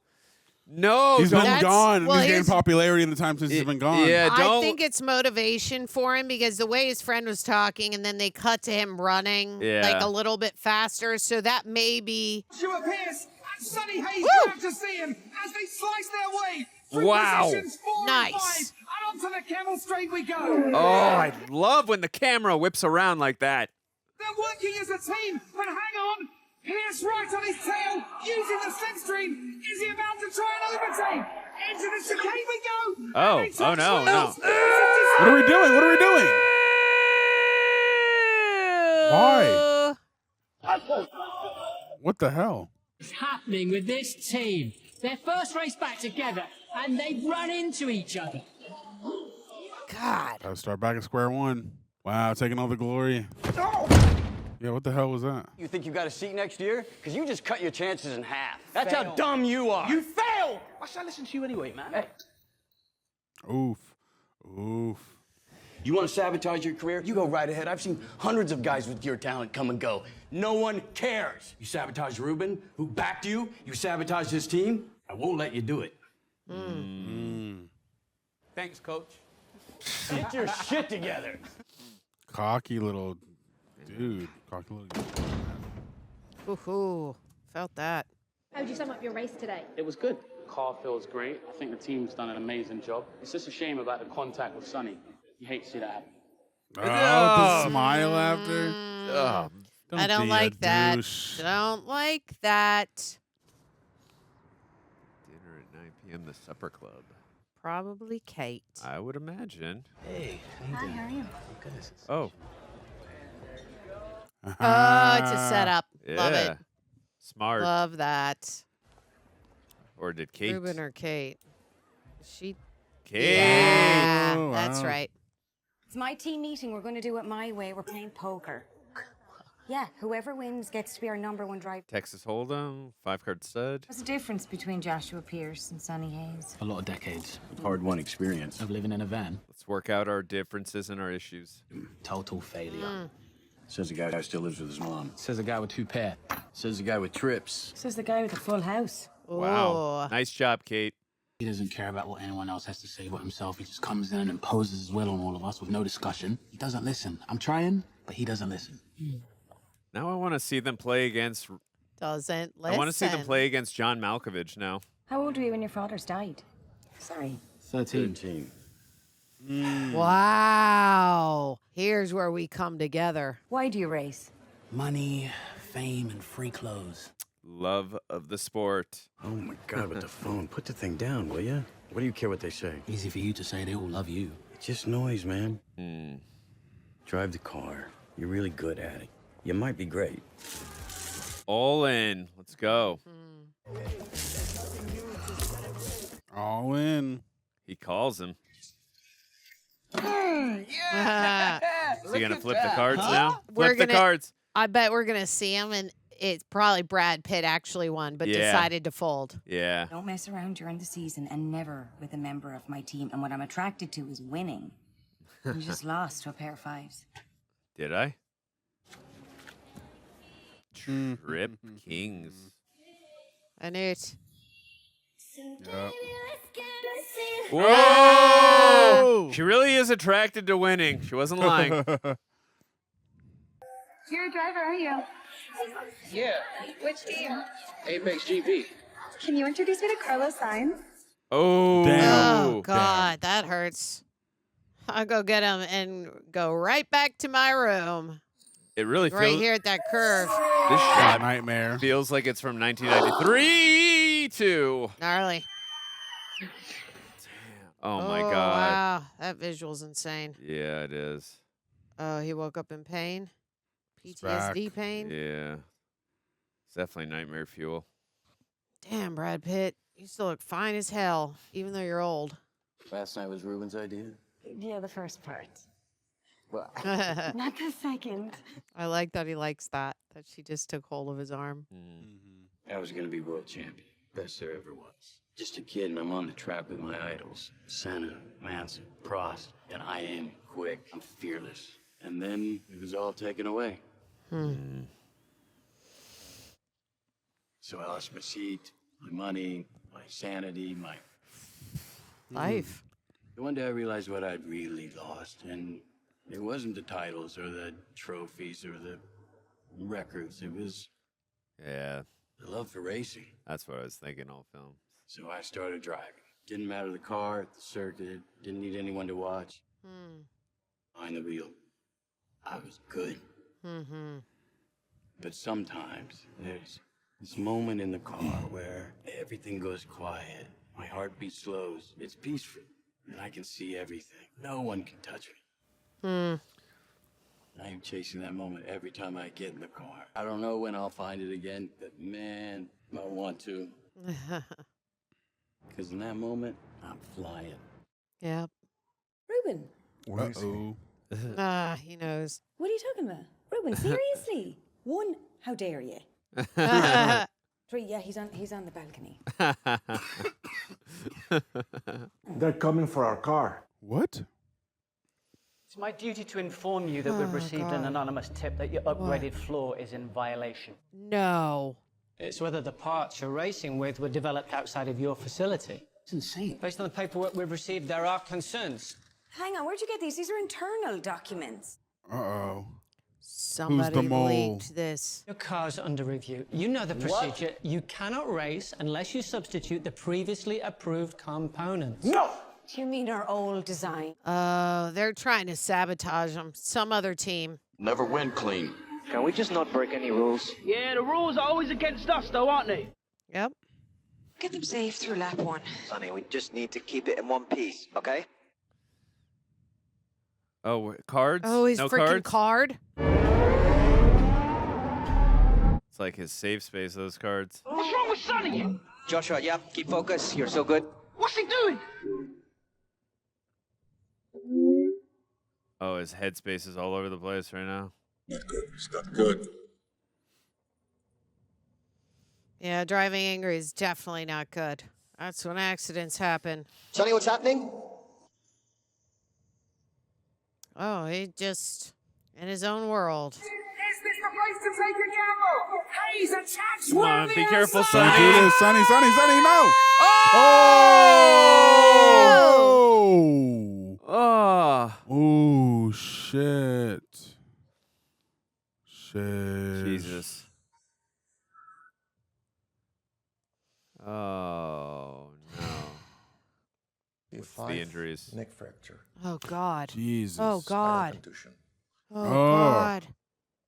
No, he's been That's- gone. well, He's gained here's- popularity in the time since he's been gone. Yeah, I think it's motivation for him because the way his friend was talking and then they cut to him running like a little bit faster. So that may be... Joshua Pearce and Sonny Hayes glad to see him as they slice their way through Wow. positions 4 and 5. And onto the camel straight we go. Oh, I love when the camera whips around like that. They're working as a team, but hang on. Pierce right on his tail, using the slipstream. Is he about to try and overtake? Into the chicane we go. Oh, no, no. What are we doing? What are we doing? Why? What the hell? What's happening with this team? Their first race back together, and they've run into each other. God. Gotta start back at square one. Wow, taking all the glory. Yeah, what the hell was that? You think you got a seat next year? Because you just cut your chances in half. That's how dumb you are. You failed! Why should I listen to you anyway, man? Hey. Oof. Oof. You want to sabotage your career? You go right ahead. I've seen hundreds of guys with your talent come and go. No one cares. You sabotage Rubén, who backed you. You sabotage his team. I won't let you do it. Thanks, coach. Get your shit together. Cocky little dude. Cocky little dude. Ooh, felt that. How'd you sum up your race today? It was good. Car feels great. I think the team's done an amazing job. It's just a shame about the contact with Sonny. You hate to see that happen. Oh, the smile after. I don't like that. Don't like that. Dinner at 9 p.m. The supper club. Probably Kate. I would imagine. Hey, Hi, how are you? Oh. Oh, it's a setup. Love Yeah. it. Smart. Love that. Or did Kate? Rubén or Kate? She. Kate. Yeah, Oh, that's wow. right. It's my team meeting. We're going to do it my way. We're playing poker. Yeah, whoever wins gets to be our #1 driver. Texas Hold'em, 5-card stud. What's the difference between Joshua Pearce and Sonny Hayes? A lot of decades Hard-won experience. of living in a van. Let's work out our differences and our issues. Total failure. Says the guy who still lives with his mom. Says a guy with 2 pair. Says the guy with trips. Says the guy with a full house. Wow. Ooh. Nice job, Kate. He doesn't care about what anyone else has to say about himself. He just comes in and imposes his will on all of us with no discussion. He doesn't listen. I'm trying, but he doesn't listen. Now I want to see them play against. Doesn't listen. I want to see them play against John Malkovich now. How old were you when your father's died? Sorry. 13. Wow. Here's where we come together. Why do you race? Money, fame, and free clothes. Love of the sport. Oh my God, with the phone. Put the thing down, will you? What do you care what they say? Easy for you to say they all love you. It's just noise, man. Drive the car. You're really good at it. You might be great. All in. Let's go. All in. He calls him. Yeah. Is he going to flip the cards now? We're Flip the gonna- cards. I bet we're going to see him, and it's probably Brad Pitt actually won, but Yeah. decided to fold. Yeah. Don't mess around during the season and never with a member of my team. And what I'm attracted to is winning. You just lost to a pair of 5s. Did I? Trip Kings. I knew it. Whoa! She really is attracted to winning. She wasn't lying. You're a driver, are you? Yeah. Which team? APXGP. Can you introduce me to Carlos Sainz? Oh. Oh, God, that hurts. I'll go get him and go right back to my room. It really Right feels. here at that curve. This shot nightmare. Feels like it's from 1993 too. Gnarly. Oh my God. Wow, that visual's insane. Yeah, it is. Oh, he woke up in pain. Back. PTSD pain. Yeah. It's definitely nightmare fuel. Damn, Brad Pitt, you still look fine as hell, even though you're old. Last night was Ruben's idea. Yeah, the first part. Well, Not the second. I like that he likes that she just took hold of his arm. I was gonna be world champion. Best there ever was. Just a kid, and I'm on the track with my idols. Senna, Manson, Prost, and I am quick. I'm fearless. And then it was all taken away. So I lost my seat, my money, my sanity, my life. One day I realized what I'd really lost, and it wasn't the titles or the trophies or the records. It was Yeah. the love for racing. That's what I was thinking all film. So I started driving. Didn't matter the car, the circuit, didn't need anyone to watch. Behind the wheel. I was good. But sometimes there's this moment in the car where everything goes quiet. My heartbeat slows. It's peaceful. And I can see everything. No one can touch me. I am chasing that moment every time I get in the car. I don't know when I'll find it again, but man, I want to. Because in that moment, I'm flying. Yep. Rubén, Uh-oh. He knows. what are you talking about? Rubén, seriously? 1, how dare you? 3, yeah, he's on the balcony. They're coming for our car. What? It's my duty to inform you that we've received an anonymous tip that your upgraded floor is in violation. No. It's whether the parts you're racing with were developed outside of your facility. It's insane. Based on the paperwork we've received, there are concerns. Hang on, where'd you get these? These are internal documents. Uh-oh. Somebody Who's the mole? leaked this. Your car's under review. You know the procedure. You cannot race unless you substitute the previously approved components. No! You mean our old design? They're trying to sabotage them. Some other team. Never win clean. Can we just not break any rules? Yeah, the rules are always against us, though, aren't they? Yep. Get them safe through lap 1. Sonny, we just need to keep it in one piece, okay? Oh, cards? Oh, his no freaking cards? card. It's like his safe space, those cards. What's wrong with Sonny? Joshua, yeah, keep focus. You're so good. What's he doing? Oh, his headspace is all over the place right now. Not good. It's not good. Yeah, driving angry is definitely not good. That's when accidents happen. Sonny, what's happening? Oh, he just in his own world. Is this the place to take a gamble? Hayes attacks Come on, be careful, Don't Sonny. do this, Sonny, no! Oh! Oh, shit. Shit. Jesus. Oh, no. What's the injuries? Neck fracture. Oh, God. Jesus. Oh, God. Contusion. Oh, God.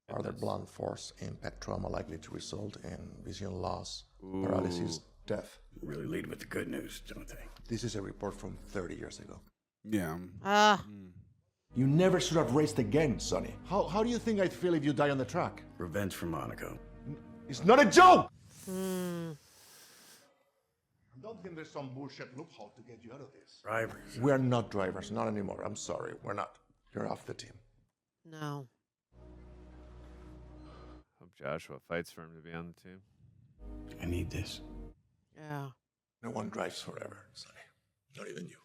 Further blunt force impact trauma likely to result in vision loss, paralysis, death. Really lead with the good news, don't they? This is a report from 30 years ago. Yeah. You never should have raced again, Sonny. How do you think I'd feel if you die on the track? Revenge for Monaco. It's not a joke! I don't think there's some bullshit loophole to get you out of this. Drivers. We're not drivers, not anymore. I'm sorry, we're not. You're off the team. No. Hope Joshua fights for him to be on the team. I need this. Yeah. No one drives forever, Sonny. Not even you.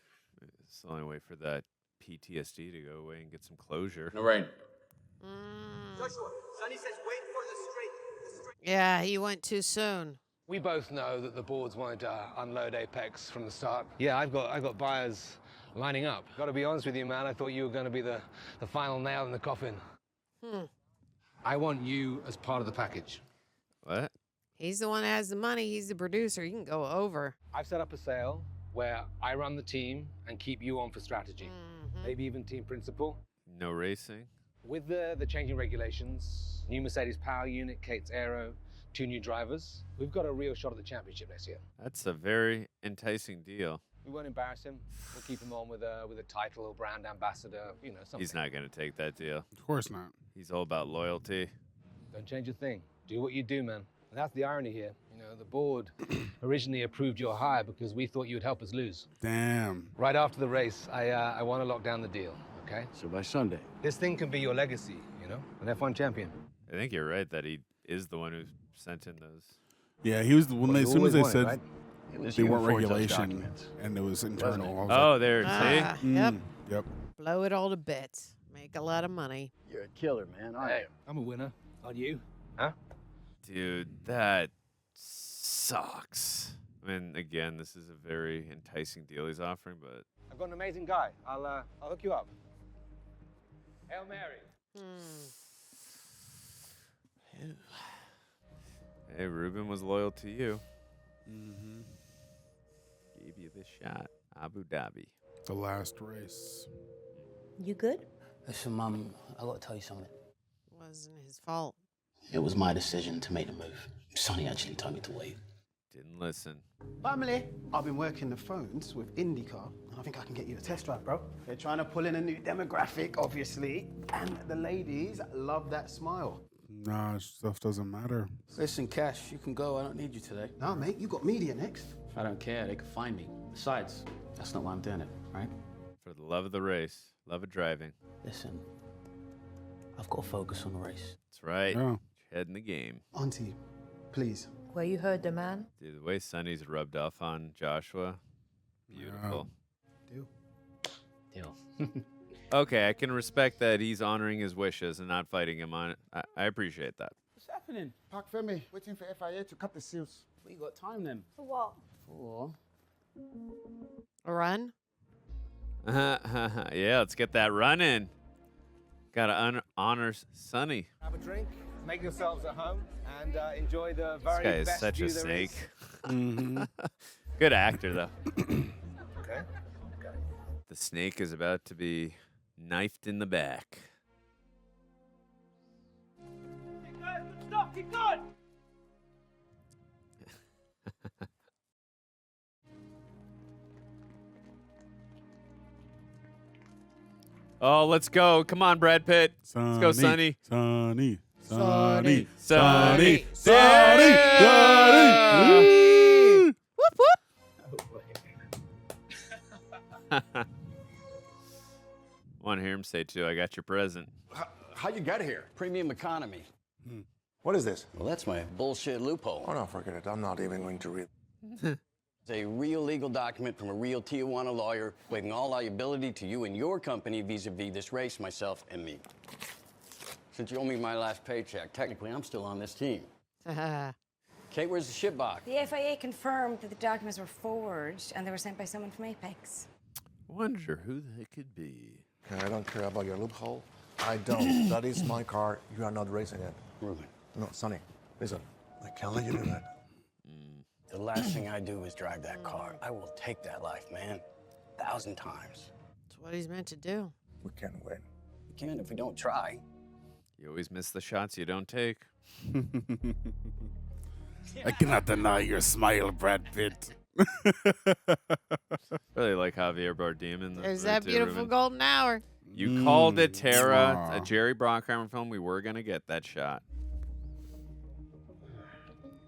It's the only way for that PTSD to go away and get some closure. No rain. Joshua, Sonny says wait for the straight. Yeah, he went too soon. We both know that the boards won't unload Apex from the start. Yeah, I've got buyers lining up. Got to be honest with you, man. I thought you were going to be the final nail in the coffin. I want you as part of the package. What? He's the one that has the money. He's the producer. You can go over. I've set up a sale where I run the team and keep you on for strategy. Maybe even team principal. No racing? With the changing regulations, new Mercedes power unit, Kate's Aero, 2 new drivers, we've got a real shot at the championship next year. That's a very enticing deal. We won't embarrass him. We'll keep him on with a title or brand ambassador, you know, something. He's not going to take that deal. Of course not. He's all about loyalty. Don't change a thing. Do what you do, man. And that's the irony here. You know, the board originally approved your hire because we thought you would help us lose. Damn. Right after the race, I want to lock down the deal, okay? So by Sunday. This thing can be your legacy, you know? An F1 champion. I think you're right that he is the one who sent in those. Yeah, he was the one. Well, As soon as they always said wanted, they weren't forge those regulation documents, and it was internal. I was Oh, like, there. See? Yep. Yep. Blow it all to bits. Make a lot of money. You're a killer, man. Hey, I'm a winner. Aren't you? Huh? Dude, that sucks. I mean, again, this is a very enticing deal he's offering, but I've got an amazing guy. I'll hook you up. Hail Mary. hey, Rubén was loyal to you. Gave you this shot. Abu Dhabi. The last race. You good? Listen, Mum, I got to tell you something. Wasn't his fault. It was my decision to make the move. Sonny actually told me to wait. Didn't listen. Family, I've been working the phones with IndyCar, and I think I can get you a test drive, bro. They're trying to pull in a new demographic, obviously, and the ladies love that smile. Nah, stuff doesn't matter. Listen, Cash, you can go. I don't need you today. No, mate, you got media next. I don't care. They can find me. Besides, that's not why I'm doing it, right? For the love of the race, love of driving. Listen, I've got to focus on the race. That's right. Yeah. Head in the game. Auntie, please. Well, you heard the man. Dude, the way Sonny's rubbed off on Joshua, beautiful. Deal. Okay, I can respect that he's honoring his wishes and not fighting him on it. I appreciate that. What's happening? Park Femi, waiting for FIA to cut the seals. We got time then. For what? For A run? Yeah, let's get that run in. Gotta honor Sonny. Have a drink, make yourselves at home, and enjoy the This very guy is best such view a there snake. is. Good actor, though. Okay. The snake is about to be knifed in the back. Keep going, good stuff, keep going! Oh, let's go. Come on, Brad Pitt. Let's go, Sonny. Sonny. Sonny. Sonny. Sonny. Sonny. Sonny. Whoop, whoop. Want to hear him say, too, I got your present. How'd you get here? Premium economy. What is this? Well, that's my bullshit loophole. Oh, no, forget it. I'm not even going to read. It's a real legal document from a real Tijuana lawyer waiving all liability to you and your company vis-a-vis this race, myself and me. Since you owe me my last paycheck, technically I'm still on this team. Kate, where's the shit box? The FIA confirmed that the documents were forged and they were sent by someone from Apex. Wonder who they could be. Okay, I don't care about your loophole. I don't. That is my car. You are not racing it. Rubén. No, Sonny, listen. I can't let you do that. The last thing I do is drive that car. I will take that life, man. 1,000 times. That's what he's meant to do. We can't win. We can if we don't try. You always miss the shots you don't take. I cannot deny your smile, Brad Pitt. Really like Javier Bardem in the There's that beautiful golden hour. You called it, Tara. A Jerry Bruckheimer film. We were going to get that shot.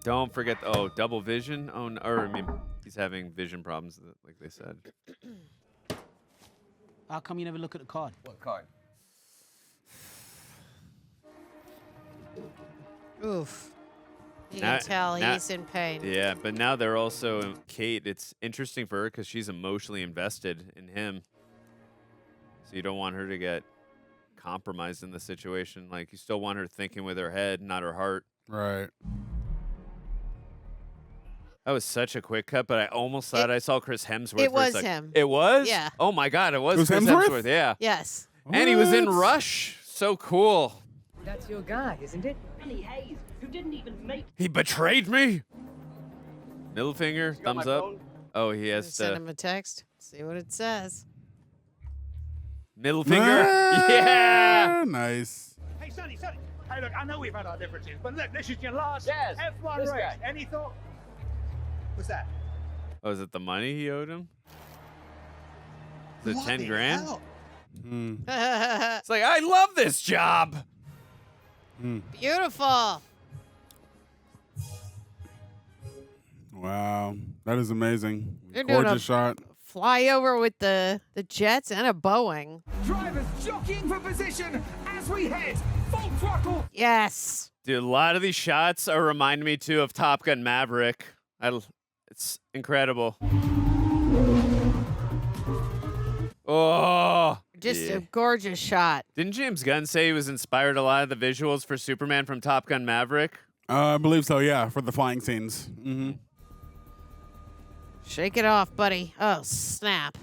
Don't forget, double vision. Oh, no, or I mean, he's having vision problems, like they said. How come you never look at the card? What card? Oof. You can tell he's in pain. Yeah, but now they're also, Kate, it's interesting for her because she's emotionally invested in him. So you don't want her to get compromised in the situation. Like, you still want her thinking with her head, not her heart. Right. That was such a quick cut, but I almost thought I saw Chris Hemsworth. It was for a sec. him. It was? Yeah. Oh, my God, it was Chris Hemsworth? Yeah. Yes. And he was in Rush. So cool. That's your guy, isn't it? Sonny Hayes, who didn't even make... He betrayed me. Middle finger, got thumbs my up. phone? Oh, he has Send to. him a text. See what it says. Middle finger. Yeah. Nice. Hey, Sonny. Hey, look, I know we've had our differences, but look, this is your last Yes, F1 this race. guy. Any thought? What's that? Oh, is it the money he owed him? Is it 10 grand? It's like, I love this job. Beautiful. Wow. That is amazing. They're doing Gorgeous a shot. flyover with the Jets and a Boeing. Drivers jockeying for position as we head. Full throttle. Yes. Dude, a lot of these shots are reminding me, too, of Top Gun Maverick. It's incredible. Oh. Just a gorgeous shot. Didn't James Gunn say he was inspired a lot of the visuals for Superman from Top Gun Maverick? I believe so, yeah, for the flying scenes. Shake it off, buddy. Oh, snap.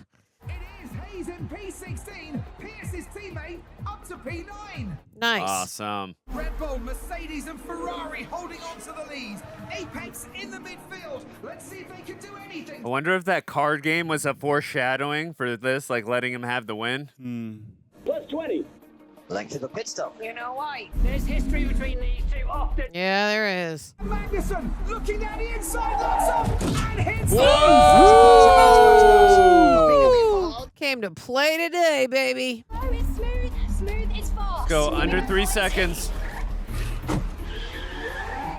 It is Hayes in P16. Pierce's teammate up to P9. Nice. Awesome. Red Bull, Mercedes, and Ferrari holding on to the lead. Apex in the midfield. Let's see if they can do anything. I wonder if that card game was a foreshadowing for this, like letting him have the win. Plus 20. Length of the pit stop. You know why? There's history between these two often. Yeah, there is. Magnussen looking at the inside, lots up, and hits Came to play today, baby. Oh, it's smooth. Smooth, it's fast. Go under 3 seconds.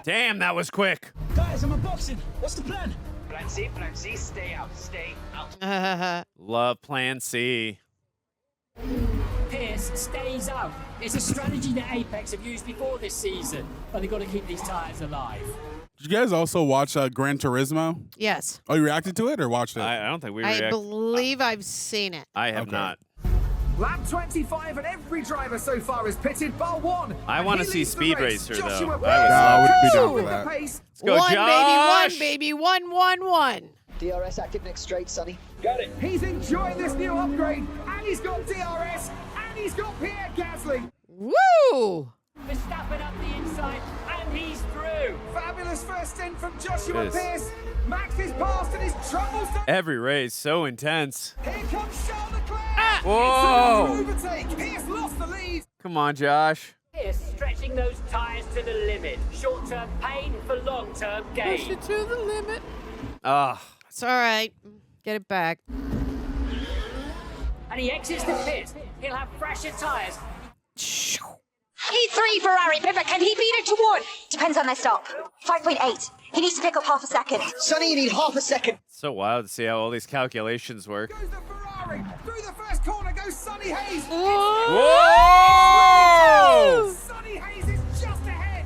Damn, that was quick. Guys, I'm unboxing. What's the plan? Plan C, stay out, stay out. Love Plan C. Pierce DRS stays out. It's a strategy that Apex have used before this season, but they've got to keep these tires alive. Did you guys also watch Gran Turismo? Yes. Oh, you reacted to it or watched it? I don't think we I reacted. believe I've seen it. I have not. Lap 25 and every driver so far is pitted bar one. I want to see Speed Racer, though. Joshua I would be down for that. Let's go, One, Josh! baby, one. DRS active next straight, Sonny. Got it. He's enjoying this new upgrade, and he's got DRS, and he's got Pierre Gasly. Woo! Verstappen up the inside, and he's through. Fabulous first stint from Joshua Yes. Pearce. Max is past, and his troubles. Every race, so intense. Here comes Charles Leclerc. Whoa! It's another overtake. Pierce lost the lead. Come on, Josh. Pierce stretching those tyres to the limit. Short-term pain for long-term gain. Push it to the limit. Ah. It's all right. Get it back. And he exits the pit. He'll have fresher tyres. P3 Ferrari, pivot. Can he beat it to 1? Depends on their stop. 5.8. He needs to pick up half a second. Sonny, you need half a second. So wild to see how all these calculations work. Goes the Ferrari. Through the first corner goes Sonny Hayes. Whoa! Sonny Hayes is just ahead.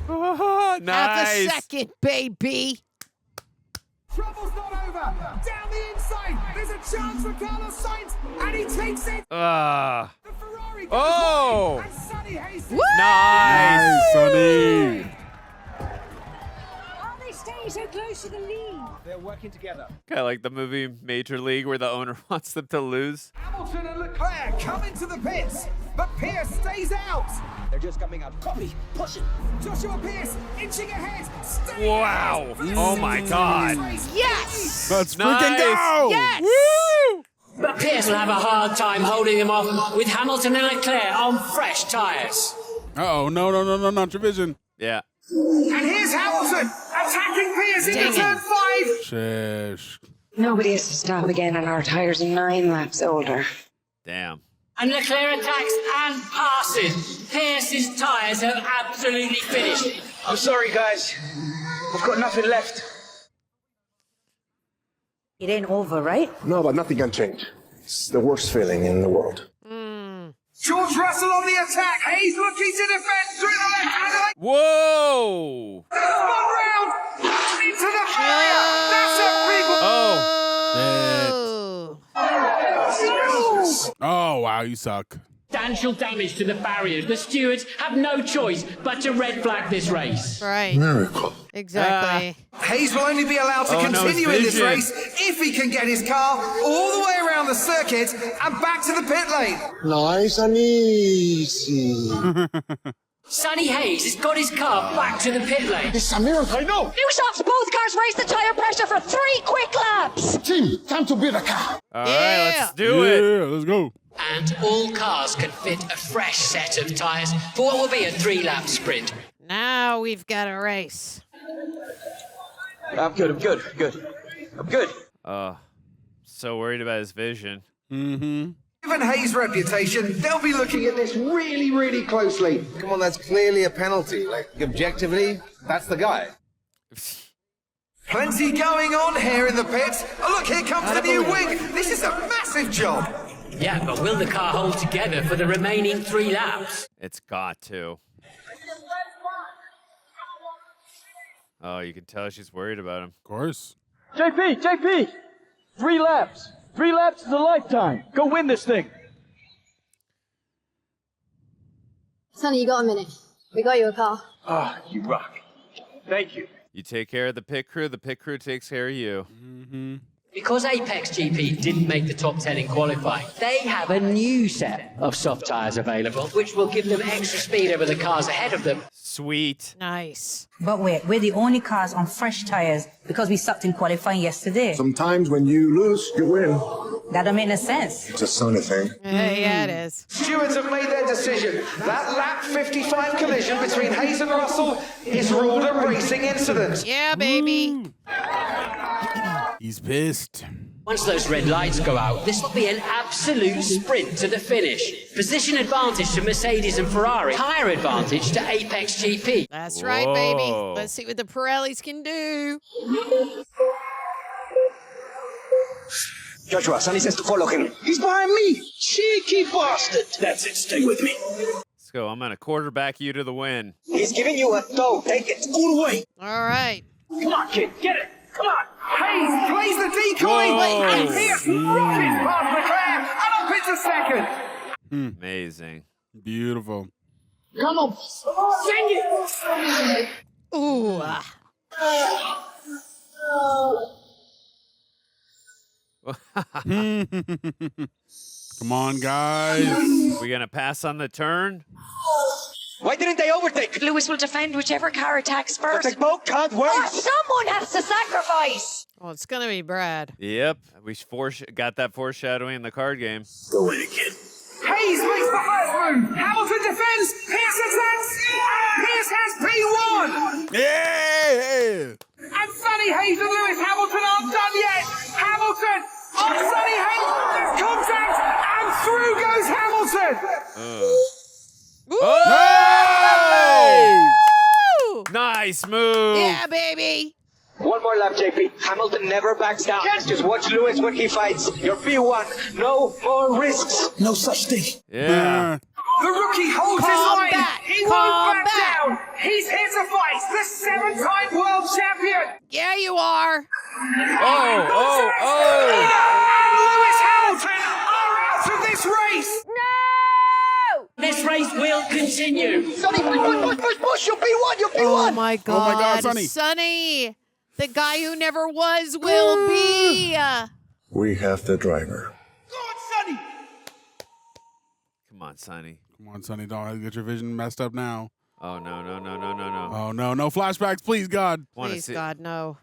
Nice. Half a second, baby. Trouble's not over. Down the inside. There's a chance for Carlos Sainz, and he takes it. Ah. The Ferrari goes Oh! wide, and Sonny Hayes. Nice. Sonny. Oh, they stay so close to the lead. They're working together. Kind of like the movie Major League where the owner wants them to lose. Hamilton and Leclerc come into the pits, but Pierce stays out. They're just coming up. Copy. Push it. Joshua Pearce inching ahead. Staying Wow. ahead for the Oh my 16th God. race. Yes. Let's Nice. freaking go! Yes. Woo! But Pierce will have a hard time holding them off with Hamilton and Leclerc on fresh tyres. Uh-oh, no, not your vision. Yeah. And here's Hamilton attacking Pierce into turn 5. Shish. Nobody has to stop again, and our tires are 9 laps older. Damn. And Leclerc attacks and passes. Pierce's tyres have absolutely finished. I'm sorry, guys. I've got nothing left. It ain't over, right? No, but nothing can change. It's the worst feeling in the world. George Russell on the attack. Hayes looking to defend through the left-hand lane. Whoa! One round into the barrier. That's a big one. Oh, wow, you suck. Substantial damage to the barriers. The stewards have no choice but to red flag this race. Right. Miracle. Exactly. Hayes will only be allowed to Oh, no, continue his in this vision. race if he can get his car all the way around the circuit and back to the pit lane. Nice and easy. Sonny Hayes has got his car back to the pit lane. It's a miracle. I know. New softs, both cars raise the tire pressure for 3 quick laps. Team, time to build a car. All right, let's do it. Yeah, let's go. And all cars can fit a fresh set of tyres for what will be a 3-lap sprint. Now we've got a race. I'm good. I'm good. So worried about his vision. Mm-hmm. Given Hayes' reputation, they'll be looking at this really, really closely. Come on, that's clearly a penalty. Like, objectively, that's the guy. Plenty going on here in the pits. Oh, look, here comes the new wing. This is a massive job. Yeah, but will the car hold together for the remaining 3 laps? It's got to. Oh, you can tell she's worried about him. Of course. JP! 3 laps. 3 laps is a lifetime. Go win this thing. Sonny, you got a minute. We got you a car. Ah, you rock. Thank you. You take care of the pit crew takes care of you. Mm-hmm. Because APXGP didn't make the top 10 in qualifying, they have a new set of soft tyres available, which will give them extra speed over the cars ahead of them. Sweet. Nice. But wait, we're the only cars on fresh tires because we sucked in qualifying yesterday. Sometimes when you lose, you win. That don't make no sense. It's a Sonny thing. Yeah, it is. Stewards have made their decision. That lap 55 collision between Hayes and Russell is ruled a racing incident. Yeah, baby. He's pissed. Once those red lights go out, this will be an absolute sprint to the finish. Position advantage to Mercedes and Ferrari, tyre advantage to APXGP. That's right, baby. Let's see what the Pirellis can do. Joshua, Sonny says to follow him. He's behind me. Cheeky bastard. That's it. Stay with me. Let's go. I'm going to quarterback you to the win. He's giving you a tow. Take it. All the way. All right. Come on, kid. Get it. Come on. Hayes plays the decoy. And Pierce rockets past McLaren and up into second. Amazing. Beautiful. Come on. Sing it. Ooh. Come on, guys. We going to pass on the turn? Why didn't they overtake? Lewis will defend whichever car attacks But first. the boat can't wait. Or someone has to sacrifice. Well, it's going to be Brad. Yep. We got that foreshadowing in the card game. Go in again. Hayes makes the first move. Hamilton defends. Pierce attacks. Pierce has P1. Yeah. And Sonny Hayes and Lewis Hamilton aren't done yet. Hamilton on Sonny Hayes. Contact. And through goes Hamilton. Nice move. Yeah, baby. One more lap, JP. Hamilton never backs down. Just watch Lewis when he fights. You're P1. No more risks. No such thing. Yeah. The rookie holds his line. Back. He won't back down. He's here to fight the 7-time world champion. Yeah, you are. And Lewis Hamilton are out of this race. This race will continue. Sonny, push. You're P1. You're P1. Oh my God. Oh my God, Sonny. Sonny, the guy who never was will be. We have the driver. Go on, Sonny. Come on, Sonny. Come on, Sonny. Don't get your vision messed up now. Oh, no. Oh, no. No flashbacks, please, God. Please, God, no.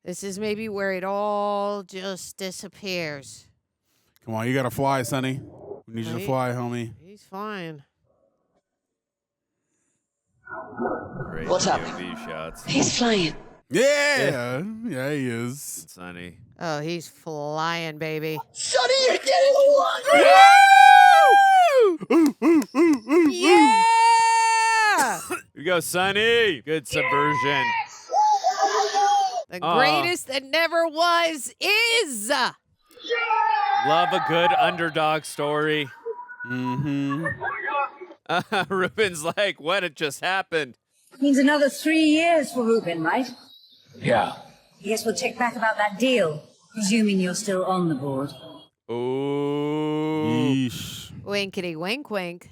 This is maybe where it all just disappears. Come on, you got to fly, Sonny. We need you to fly, homie. He's fine. Great What's up? POV shots. He's flying. Yeah, he is. Sonny. Oh, he's flying, baby. Sonny, you're getting one. Yeah! Here you go, Sonny. Good subversion. The greatest that never was is. Love a good underdog story. Ruben's like, what? It just happened. Means another 3 years for Rubén, right? Yeah. I guess we'll check back about that deal, presuming you're still on the board. Ooh. Yeesh. Winkety wink wink.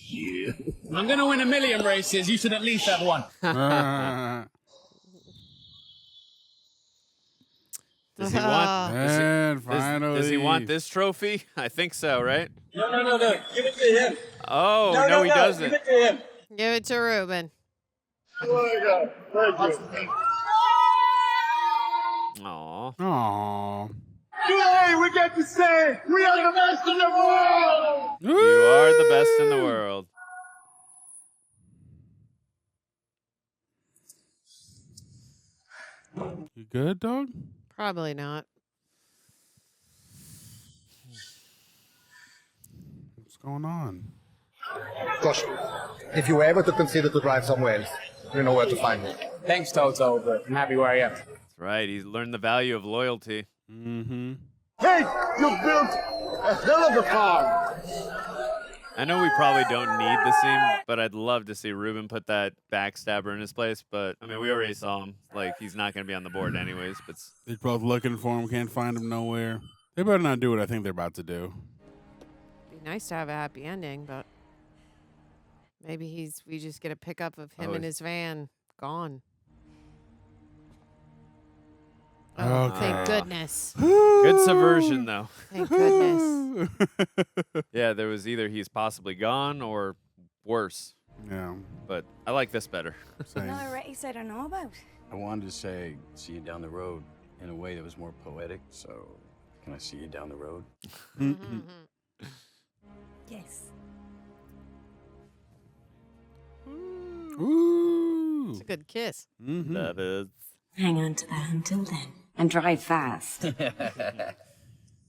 Yeah. I'm going to win 1,000,000 races. You should at least have one. Does he want? And finally. Does he want this trophy? I think so, right? No. Give it to him. Oh, no, he doesn't. Give it to him. Give it to Rubén. Aw. Aww. Yay, we get to say we are the best in the world. You are the best in the world. You good, dog? Probably not. What's going on? Josh, if you were ever to consider to drive somewhere else, you know where to find me. Thanks, Toto, but I'm happy where I am. That's right. He's learned the value of loyalty. Mm-hmm. Hey, you built a hell of a car. I know we probably don't need the scene, but I'd love to see Rubén put that backstabber in his place. But, I mean, we already saw him. Like, he's not going to be on the board anyways. But They're both looking for him, can't find him nowhere. They better not do what I think they're about to do. Be nice to have a happy ending, but maybe we just get a pickup of him in his van gone. Oh, Okay. thank goodness. good subversion, though. Thank goodness. Yeah, there was either he's possibly gone or worse. Yeah. But I like this better. Another race I don't know about. I wanted to say, see you down the road in a way that was more poetic, so can I see you down the road? Yes. Ooh. It's a good kiss. Mm-hmm. That is. Hang on to that until then. And drive fast.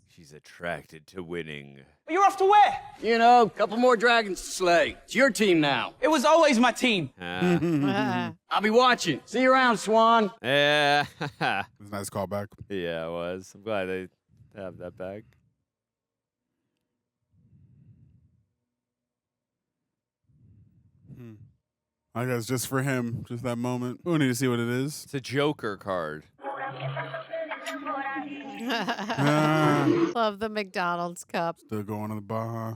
She's attracted to winning. You're off to where? You know, a couple more dragons to slay. It's your team now. It was always my team. I'll be watching. See you around, Swan. Yeah. It was a nice callback. Yeah, it was. I'm glad they to have that back. I guess just for him, just that moment. We need to see what it is. It's a Joker card. Love the McDonald's cup. Still going to the Baja.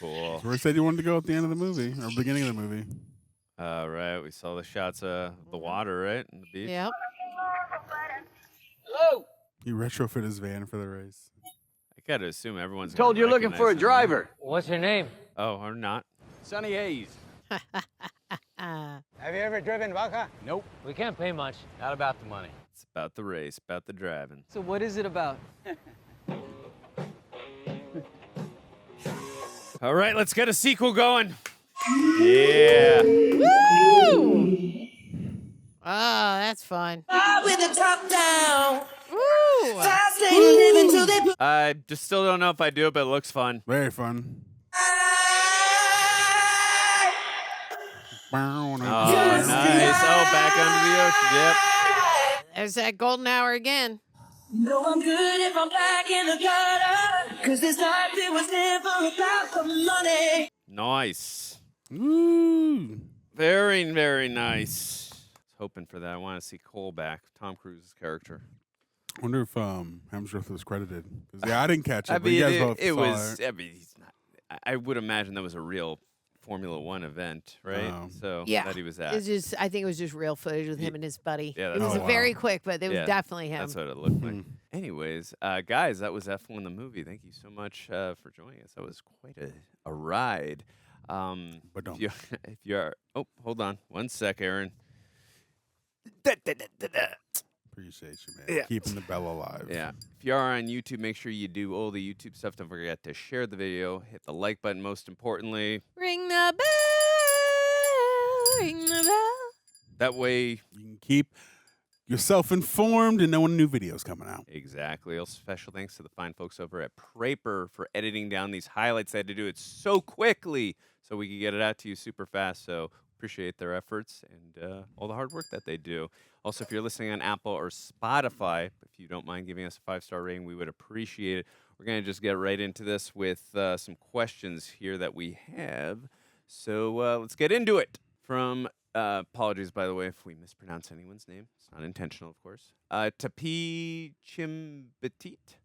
Cool. So where said you wanted to go at the end of the movie or beginning of the movie? Right. We saw the shots of the water, right? And the beach. Yep. Hello. He retrofit his van for the race. I got to assume everyone's Told gonna you looking for a recognize him. driver. What's your name? Oh, or not. Sonny Hayes. Have you ever driven Vaca? Nope. We can't pay much. Not about the money. It's about the race, about the driving. So what is it about? All right, let's get a sequel going. Yeah. Woo! Oh, that's fun. With the top down. Woo! I just still don't know if I do it, but it looks fun. Very fun. Oh, nice. Oh, back under the ocean. Yep. There's that golden hour again. No, I'm good if I'm back in the gutter. Cause this life, it was never about the money. Nice. Ooh. Very, very nice. I was hoping for that. I want to see Cole back, Tom Cruise's character. I wonder if Hemsworth was credited. 'Cause, yeah, I didn't catch it. I but you mean, guys both it saw was. it. I mean, he's not. I would imagine that was a real Formula One event, right? So Yeah. that he was at. It's just, I think it was just real footage with him and his buddy. Yeah, it that's was very quick, but it was definitely him. That's what it looked like. Anyways, guys, that was F1 the movie. Thank you so much for joining us. That was quite a ride. But don't. If you are, oh, hold on 1 sec, Aaron. Appreciate you, man. Yeah. Keeping the bell alive. Yeah. If you are on YouTube, make sure you do all the YouTube stuff. Don't forget to share the video, hit the like button. Most importantly, Ring the bell. Ring the bell. that way You can keep yourself informed and know when a new video's coming out. Exactly. Also, special thanks to the fine folks over at Praper for editing down these highlights. They had to do it so quickly so we could get it out to you super fast. So appreciate their efforts and all the hard work that they do. Also, if you're listening on Apple or Spotify, if you don't mind giving us a 5-star rating, we would appreciate it. We're going to just get right into this with some questions here that we have. So let's get into it. From apologies, by the way, if we mispronounce anyone's name. It's not intentional, of course. Tapi Chimbetit.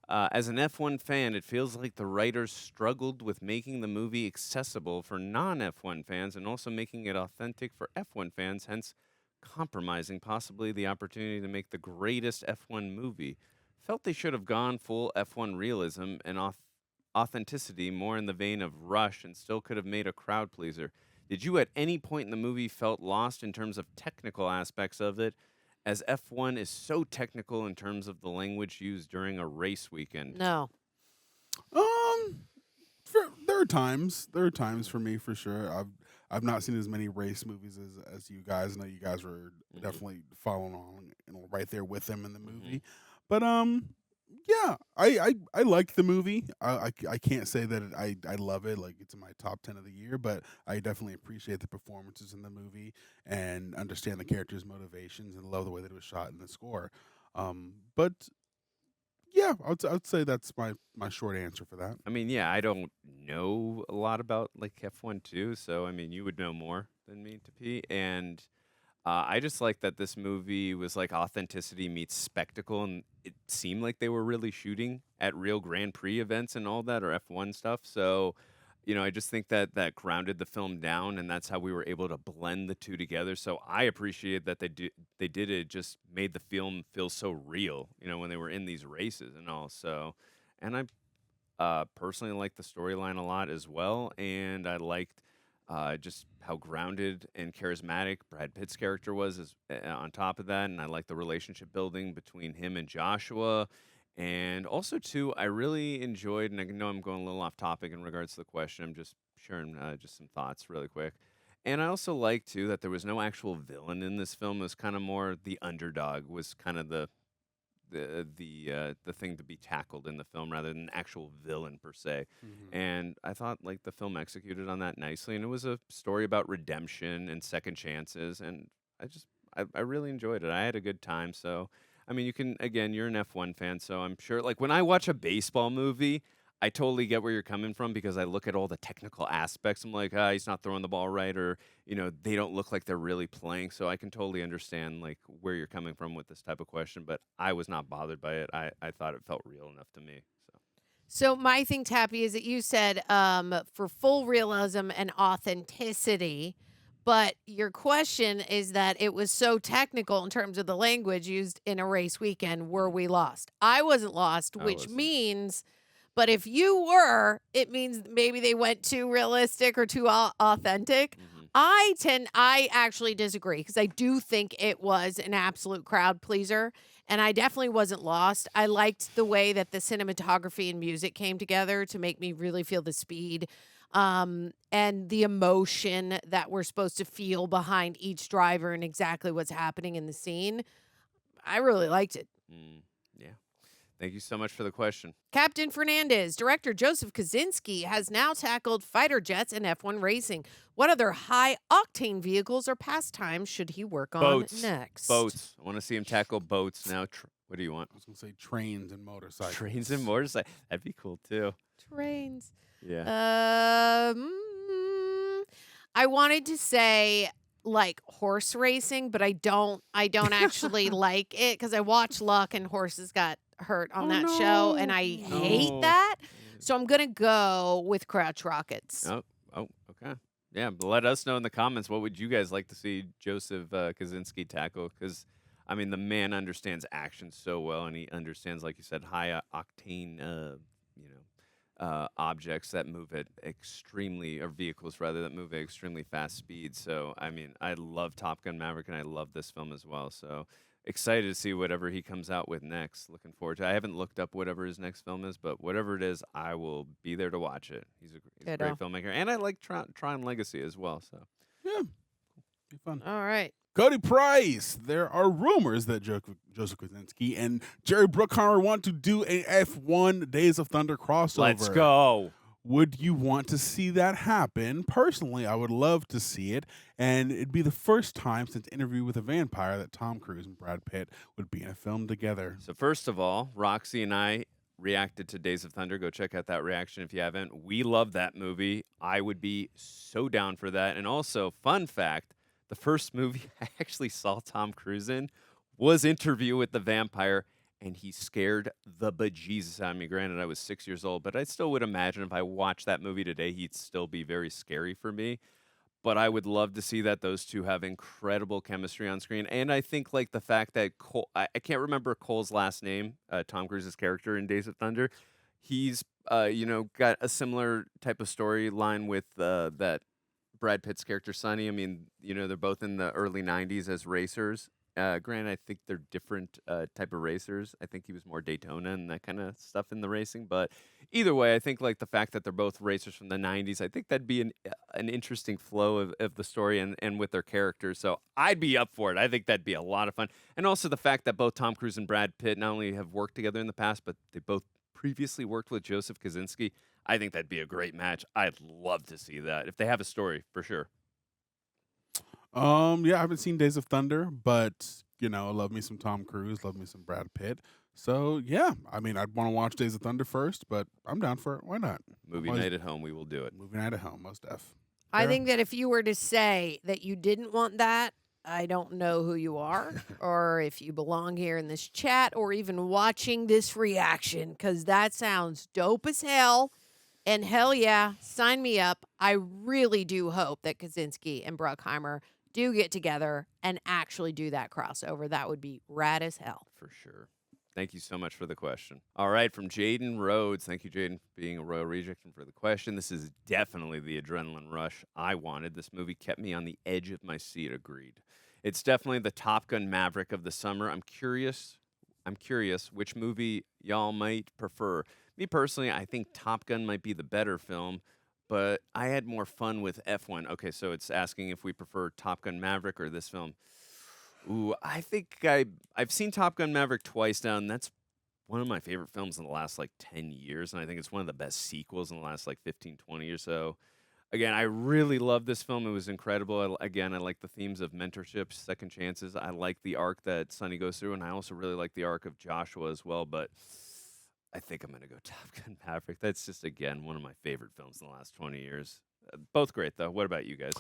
As an F1 fan, it feels like the writers struggled with making the movie accessible for non-F1 fans and also making it authentic for F1 fans, hence compromising possibly the opportunity to make the greatest F1 movie. Felt they should have gone full F1 realism and authenticity, more in the vein of Rush, and still could have made a crowd pleaser. Did you at any point in the movie felt lost in terms of technical aspects of it, as F1 is so technical in terms of the language used during a race weekend? No. There are times for me, for sure. I've not seen as many race movies as you guys. I know you guys were definitely following on, right there with them in the movie. But yeah, I like the movie. I can't say that I love it, like it's in my top 10 of the year, but I definitely appreciate the performances in the movie and understand the characters' motivations and love the way that it was shot in the score. But yeah, I would say that's my short answer for that. I mean, yeah, I don't know a lot about like F1 too, so I mean, you would know more than me, Tapi, and I just like that this movie was like authenticity meets spectacle, and it seemed like they were really shooting at real Grand Prix events and all that, or F1 stuff. So, you know, I just think that grounded the film down, and that's how we were able to blend the two together. So I appreciate that they did it. Just made the film feel so real, you know, when they were in these races and all. So, and I personally liked the storyline a lot as well, and I liked just how grounded and charismatic Brad Pitt's character was on top of that. And I like the relationship building between him and Joshua. And also, too, I really enjoyed, and I know I'm going a little off topic in regards to the question. I'm just sharing just some thoughts really quick. And I also like, too, that there was no actual villain in this film. It was kind of more the underdog was kind of the thing to be tackled in the film rather than an actual villain per se. And I thought like the film executed on that nicely, and it was a story about redemption and second chances, and I really enjoyed it. I had a good time, so I mean, you can, again, you're an F1 fan, so I'm sure, like, when I watch a baseball movie, I totally get where you're coming from because I look at all the technical aspects. I'm like, he's not throwing the ball right, or, they don't look like they're really playing. So I can totally understand, like, where you're coming from with this type of question, but I was not bothered by it. I thought it felt real enough to me. So my thing, Tappy, is that you said for full realism and authenticity, but your question is that it was so technical in terms of the language used in a race weekend. Were we lost? I wasn't lost, which means, but if you were, it means maybe they went too realistic or too authentic. I actually disagree because I do think it was an absolute crowd pleaser. And I definitely wasn't lost. I liked the way that the cinematography and music came together to make me really feel the speed and the emotion that we're supposed to feel behind each driver and exactly what's happening in the scene. I really liked it. Yeah. Thank you so much for the question. Captain Fernandez, director Joseph Kosinski has now tackled fighter jets and F1 racing. What other high-octane vehicles or pastimes should he work on next? Boats. I want to see him tackle boats now. What do you want? I was going to say trains and motorcycles. Trains and motorcycles. That'd be cool, too. Trains. Yeah. I wanted to say like horse racing, but I don't actually like it because I watched Luck and horses got hurt on that show, and I hate that. So I'm gonna go with crotch rockets. Oh, okay. Yeah, but let us know in the comments what would you guys like to see Joseph Kosinski tackle, because I mean the man understands action so well, and he understands, like you said, high octane objects that move at vehicles rather, that move at extremely fast speeds. So I mean, I love Top Gun Maverick, and I love this film as well. So excited to see whatever he comes out with next. Looking forward to it. I haven't looked up whatever his next film is, but whatever it is, I will be there to watch it. He's a great filmmaker. And I like Tron Legacy as well. So yeah, be fun. All right. Cody Price. There are rumors that Joseph Kosinski and Jerry Bruckheimer want to do a F1 Days of Thunder crossover. Let's go. Would you want to see that happen? Personally, I would love to see it, and it'd be the first time since Interview with a Vampire that Tom Cruise and Brad Pitt would be in a film together. So first of all, Roxy and I reacted to Days of Thunder. Go check out that reaction if you haven't. We love that movie. I would be so down for that. And also, fun fact, the first movie I actually saw Tom Cruise in was Interview with the Vampire, and he scared the bejesus out of me. Granted, I was 6 years old, but I still would imagine if I watched that movie today, he'd still be very scary for me. But I would love to see that those two have incredible chemistry on screen. And I think like the fact that Cole, I can't remember Cole's last name, Tom Cruise's character in Days of Thunder. He's, got a similar type of storyline with that Brad Pitt's character, Sonny. I mean, they're both in the early 90s as racers. Granted, I think they're different type of racers. I think he was more Daytona and that kind of stuff in the racing. But either way, I think like the fact that they're both racers from the 90s, I think that'd be an interesting flow of the story and with their characters. So I'd be up for it. I think that'd be a lot of fun. And also the fact that both Tom Cruise and Brad Pitt not only have worked together in the past, but they both previously worked with Joseph Kosinski. I think that'd be a great match. I'd love to see that if they have a story, for sure. Yeah, I haven't seen Days of Thunder, but I love me some Tom Cruise, love me some Brad Pitt. So yeah, I mean, I'd want to watch Days of Thunder first, but I'm down for it. Why not? Movie night at home, we will do it. Movie night at home, most def. I think that if you were to say that you didn't want that, I don't know who you are, or if you belong here in this chat, or even watching this reaction, because that sounds dope as hell. And hell yeah, sign me up. I really do hope that Kosinski and Bruckheimer do get together and actually do that crossover. That would be rad as hell. For sure. Thank you so much for the question. All right, from Jaden Rhodes. Thank you, Jaden, for being a Royal Reject and for the question. This is definitely the adrenaline rush I wanted. This movie kept me on the edge of my seat, agreed. It's definitely the Top Gun Maverick of the summer. I'm curious which movie y'all might prefer. Me personally, I think Top Gun might be the better film, but I had more fun with F1. Okay, so it's asking if we prefer Top Gun Maverick or this film. Ooh, I think I've seen Top Gun Maverick twice now, and that's one of my favorite films in the last, 10 years, and I think it's one of the best sequels in the last, 15, 20 or so. Again, I really love this film. It was incredible. Again, I like the themes of mentorship, second chances. I like the arc that Sonny goes through, and I also really like the arc of Joshua as well. But I think I'm going to go Top Gun Maverick. That's just, again, one of my favorite films in the last 20 years. Both great, though. What about you guys?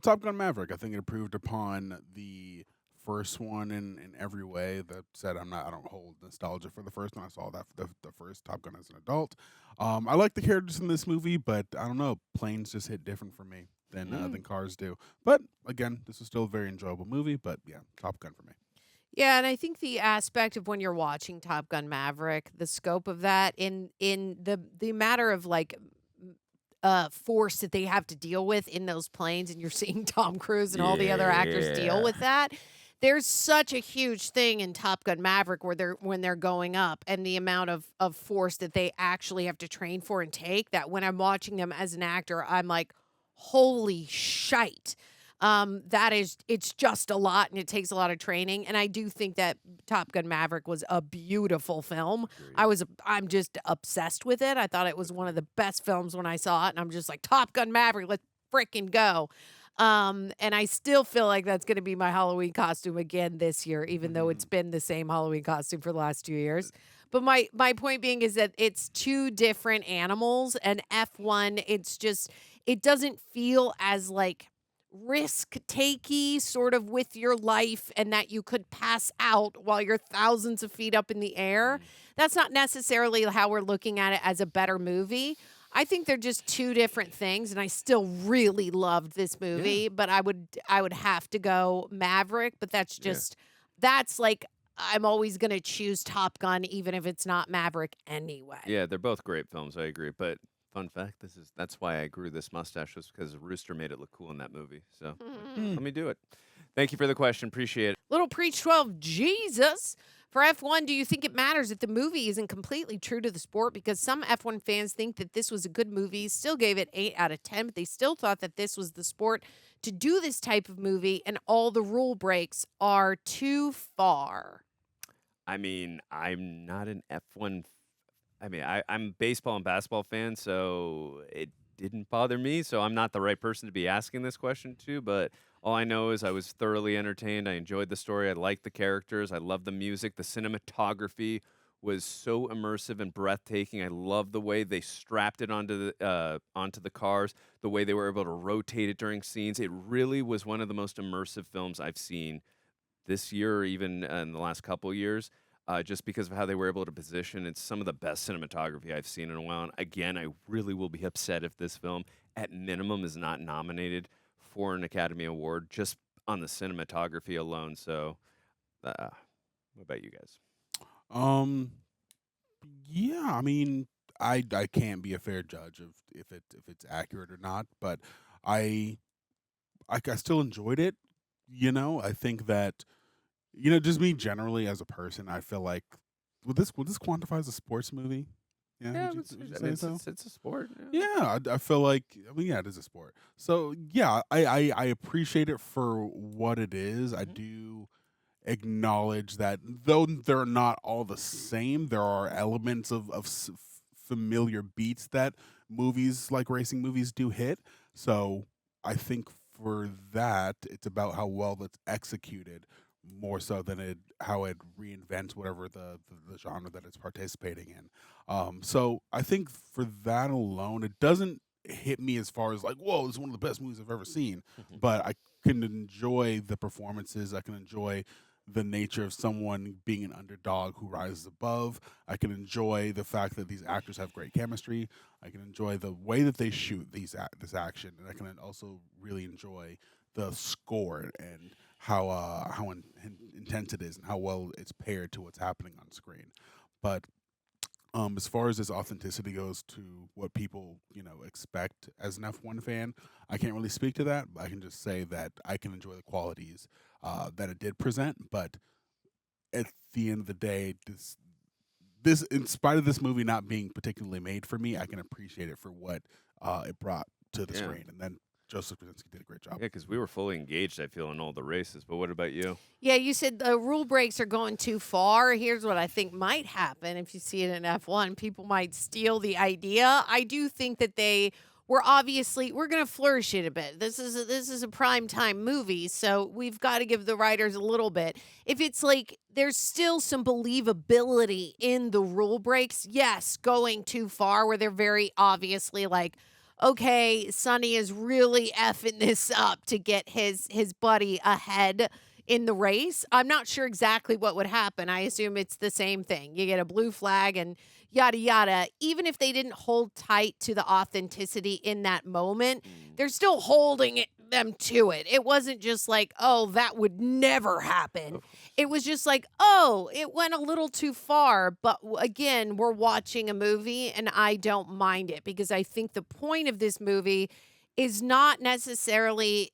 Top Gun Maverick. I think it improved upon the first one in every way. That said, I don't hold nostalgia for the first one. I saw that the first Top Gun as an adult. I like the characters in this movie, but I don't know. Planes just hit different for me than cars do. But again, this was still a very enjoyable movie. But yeah, Top Gun for me. Yeah, and I think the aspect of when you're watching Top Gun Maverick, the scope of that in the matter of like force that they have to deal with in those planes, and you're seeing Tom Cruise and all the other actors deal with that. There's such a huge thing in Top Gun Maverick when they're going up, and the amount of force that they actually have to train for and take, that when I'm watching them as an actor, I'm like, holy shite. It's just a lot, and it takes a lot of training. And I do think that Top Gun Maverick was a beautiful film. I'm just obsessed with it. I thought it was one of the best films when I saw it, and I'm just like, Top Gun Maverick, let's freaking go. And I still feel like that's going to be my Halloween costume again this year, even though it's been the same Halloween costume for the last 2 years. But my point being is that it's two different animals, and F1, it doesn't feel as like risk-takey sort of with your life, and that you could pass out while you're thousands of feet up in the air. That's not necessarily how we're looking at it as a better movie. I think they're just two different things, and I still really loved this movie, but I would have to go Maverick, but that's like, I'm always going to choose Top Gun even if it's not Maverick anyway. Yeah, they're both great films, I agree, but fun fact, that's why I grew this mustache, was because Rooster made it look cool in that movie. So let me do it. Thank you for the question. Appreciate it. Little Preach 12 Jesus. For F1, do you think it matters if the movie isn't completely true to the sport? Because some F1 fans think that this was a good movie, still gave it 8 out of 10, but they still thought that this was the sport to do this type of movie, and all the rule breaks are too far. I mean, I'm not an F1. I'm a baseball and basketball fan, so it didn't bother me. So I'm not the right person to be asking this question to, but all I know is I was thoroughly entertained. I enjoyed the story. I liked the characters. I loved the music. The cinematography was so immersive and breathtaking. I loved the way they strapped it onto the cars, the way they were able to rotate it during scenes. It really was one of the most immersive films I've seen this year, or even in the last couple years, just because of how they were able to position. It's some of the best cinematography I've seen in a while. And again, I really will be upset if this film, at minimum, is not nominated for an Academy Award just on the cinematography alone. So, what about you guys? Yeah, I mean, I can't be a fair judge of if it's accurate or not, but I still enjoyed it. You know, I think that, you know, just me generally as a person, I feel like would this quantify as a sports movie? Yeah, would you say so? It's a sport. Yeah, I feel like, I mean, yeah, it is a sport. So yeah, I appreciate it for what it is. I do acknowledge that though they're not all the same, there are elements of familiar beats that movies like racing movies do hit. So I think for that, it's about how well that's executed, more so than how it reinvents whatever the genre that it's participating in. So I think for that alone, it doesn't hit me as far as like, whoa, this is one of the best movies I've ever seen. But I can enjoy the performances. I can enjoy the nature of someone being an underdog who rises above. I can enjoy the fact that these actors have great chemistry. I can enjoy the way that they shoot this action, and I can also really enjoy the score and how intense it is and how well it's paired to what's happening on screen. But as far as its authenticity goes to what people, you know, expect as an F1 fan, I can't really speak to that. But I can just say that I can enjoy the qualities that it did present. But at the end of the day, this in spite of this movie not being particularly made for me, I can appreciate it for what it brought to the screen. And then Joseph Kosinski did a great job. Yeah, because we were fully engaged, I feel, in all the races. But what about you? Yeah, you said the rule breaks are going too far. Here's what I think might happen if you see it in F1. People might steal the idea. I do think that they we're going to flourish it a bit. This is a prime time movie, so we've got to give the writers a little bit. If it's like there's still some believability in the rule breaks, yes, going too far where they're very obviously like, okay, Sonny is really effing this up to get his buddy ahead in the race. I'm not sure exactly what would happen. I assume it's the same thing. You get a blue flag and yada, yada. Even if they didn't hold tight to the authenticity in that moment, they're still holding them to it. It wasn't just like, oh, that would never happen. It was just like, oh, it went a little too far. But again, we're watching a movie and I don't mind it because I think the point of this movie is not necessarily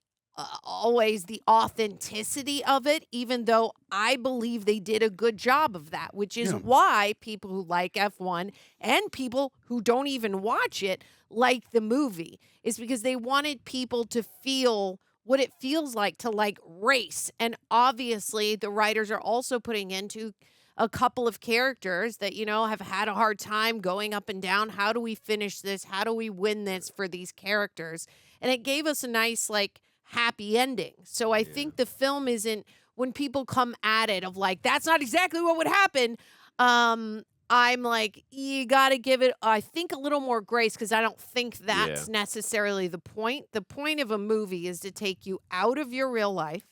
always the authenticity of it, even though I believe they did a good job of that, which is why people who like F1 and people who don't even watch it like the movie, is because they wanted people to feel what it feels like to like race. And obviously the writers are also putting into a couple of characters that, you know, have had a hard time going up and down. How do we finish this? How do we win this for these characters? And it gave us a nice, like, happy ending. So I think the film isn't, when people come at it of like, that's not exactly what would happen. I'm like, you got to give it, I think, a little more grace because I don't think that's necessarily the point. The point of a movie is to take you out of your real life,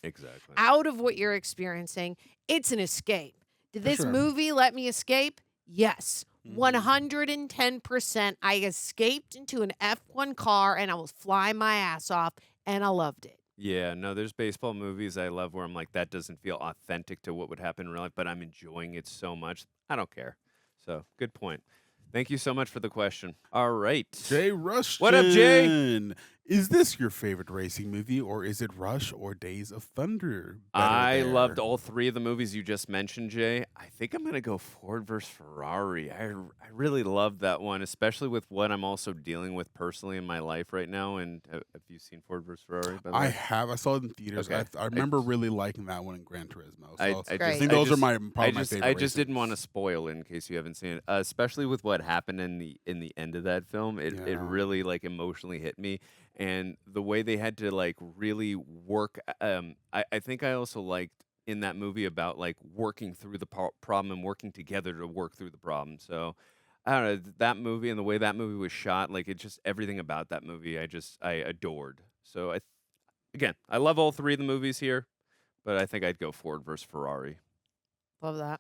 out of what you're experiencing. It's an escape. Did this movie let me escape? Yes. 110%. I escaped into an F1 car and I was flying my ass off and I loved it. Yeah, no, there's baseball movies I love where I'm like, that doesn't feel authentic to what would happen in real life, but I'm enjoying it so much. I don't care. So, good point. Thank you so much for the question. All right. Jay Rushton. What up, Jay? Is this your favorite racing movie, or is it Rush or Days of Thunder? I loved all three of the movies you just mentioned, Jay. I think I'm going to go Ford versus Ferrari. I really loved that one, especially with what I'm also dealing with personally in my life right now. And have you seen Ford versus Ferrari? By the way? I have. I saw it in theaters. Okay. I remember really liking that one in Gran Turismo. So I think those are my favorite. I just didn't want to spoil it in case you haven't seen it, especially with what happened in the end of that film. It really like emotionally hit me. And the way they had to like really work, I think I also liked in that movie about like working through the problem and working together to work through the problem. So I don't know, that movie and the way that movie was shot, like it just, everything about that movie I adored. So again, I love all three of the movies here, but I think I'd go Ford versus Ferrari. Love that.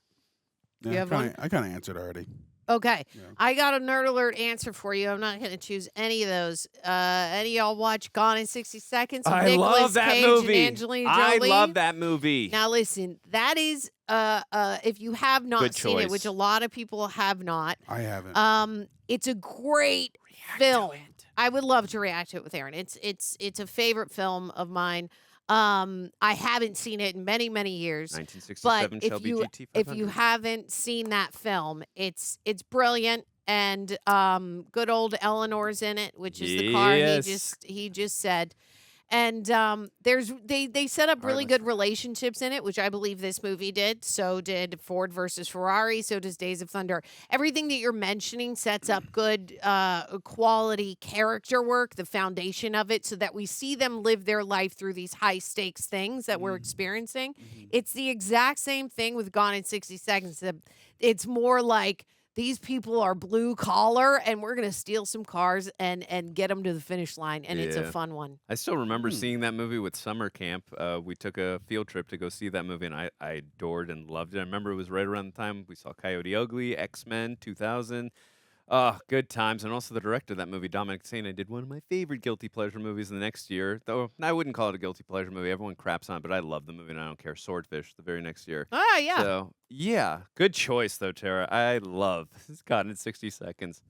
Yeah, I kind of answered already. Okay. Yeah. I got a nerd alert answer for you. I'm not going to choose any of those. Any of y'all watch Gone in 60 Seconds with Nicolas Cage and Angelina Jolie? I love that movie. Now listen, that is if you have not seen it, which a lot of people have not. I haven't. It's a great film. I would love to react to it with Aaron. It's a favorite film of mine. I haven't seen it in many, many years. 1967 but Shelby GT500. if you haven't seen that film, it's brilliant. And good old Eleanor's in it, which is the car he just said. And they set up really good relationships in it, which I believe this movie did. So did Ford versus Ferrari. So does Days of Thunder. Everything that you're mentioning sets up good quality character work, the foundation of it, so that we see them live their life through these high stakes things that we're experiencing. It's the exact same thing with Gone in 60 Seconds. It's more like, these people are blue collar, and we're going to steal some cars and get them to the finish line, and it's a fun one. I still remember seeing that movie with summer camp. We took a field trip to go see that movie, and I adored and loved it. I remember it was right around the time we saw Coyote Ugly, X-Men, 2000. Oh, good times. And also the director of that movie, Dominic Sena, did one of my favorite guilty pleasure movies the next year. Though I wouldn't call it a guilty pleasure movie. Everyone craps on it, but I love the movie and I don't care. Swordfish, the very next year. Ah, yeah. So, yeah. Good choice, though, Tara. I love It's Gone in 60 Seconds.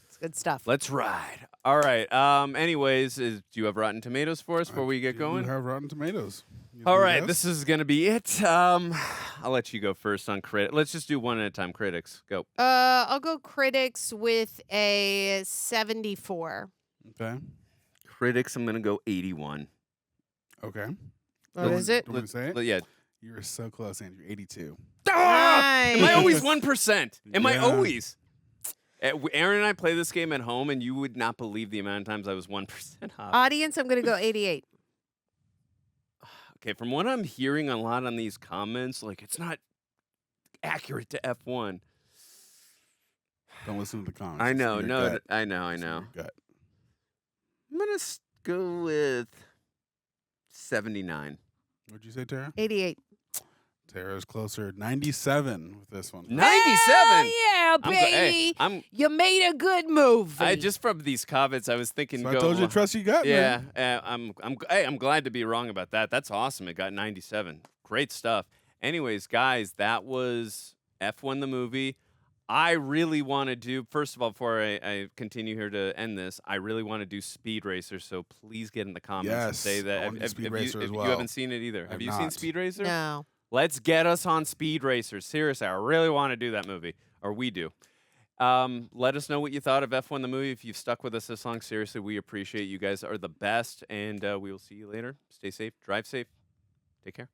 It's good stuff. Let's ride. All right. Anyways, do you have Rotten Tomatoes for us before we get going? You have Rotten Tomatoes. All right, this is going to be it. I'll let you go first on critics. Let's just do one at a time. Critics, go. I'll go critics with a 74. Okay. Critics, I'm going to go 81. Okay. What is it? Do you want to say it? Yeah. You were so close, Andrew. 82. Am I always 1%? Am I always? Aaron and I play this game at home, and you would not believe the amount of times I was 1% off. Audience, I'm going to go 88. Okay, from what I'm hearing a lot on these comments, like it's not accurate to F1. Don't listen to the comments. I know, Listen to no, your gut. I know. Listen to your gut. I'm gonna go with 79. What'd you say, Tara? 88. Tara's closer. 97 with this one. 97. Yeah, baby. You made a good move. I just from these comments, I was thinking. So I told you to trust your gut, Yeah, man. I'm glad to be wrong about that. That's awesome. It got 97. Great stuff. Anyways, guys, that was F1 the movie. I really want to do, first of all, before I continue here to end this, I really want to do Speed Racer, so please get in the comments and say that. I wanna do Speed Racer as well. You haven't seen it either. Have you seen Speed Racer? No. Let's get us on Speed Racer. Seriously, I really want to do that movie, or we do. Let us know what you thought of F1 the movie. If you've stuck with us this long, seriously, we appreciate you guys are the best, and we will see you later. Stay safe, drive safe, take care.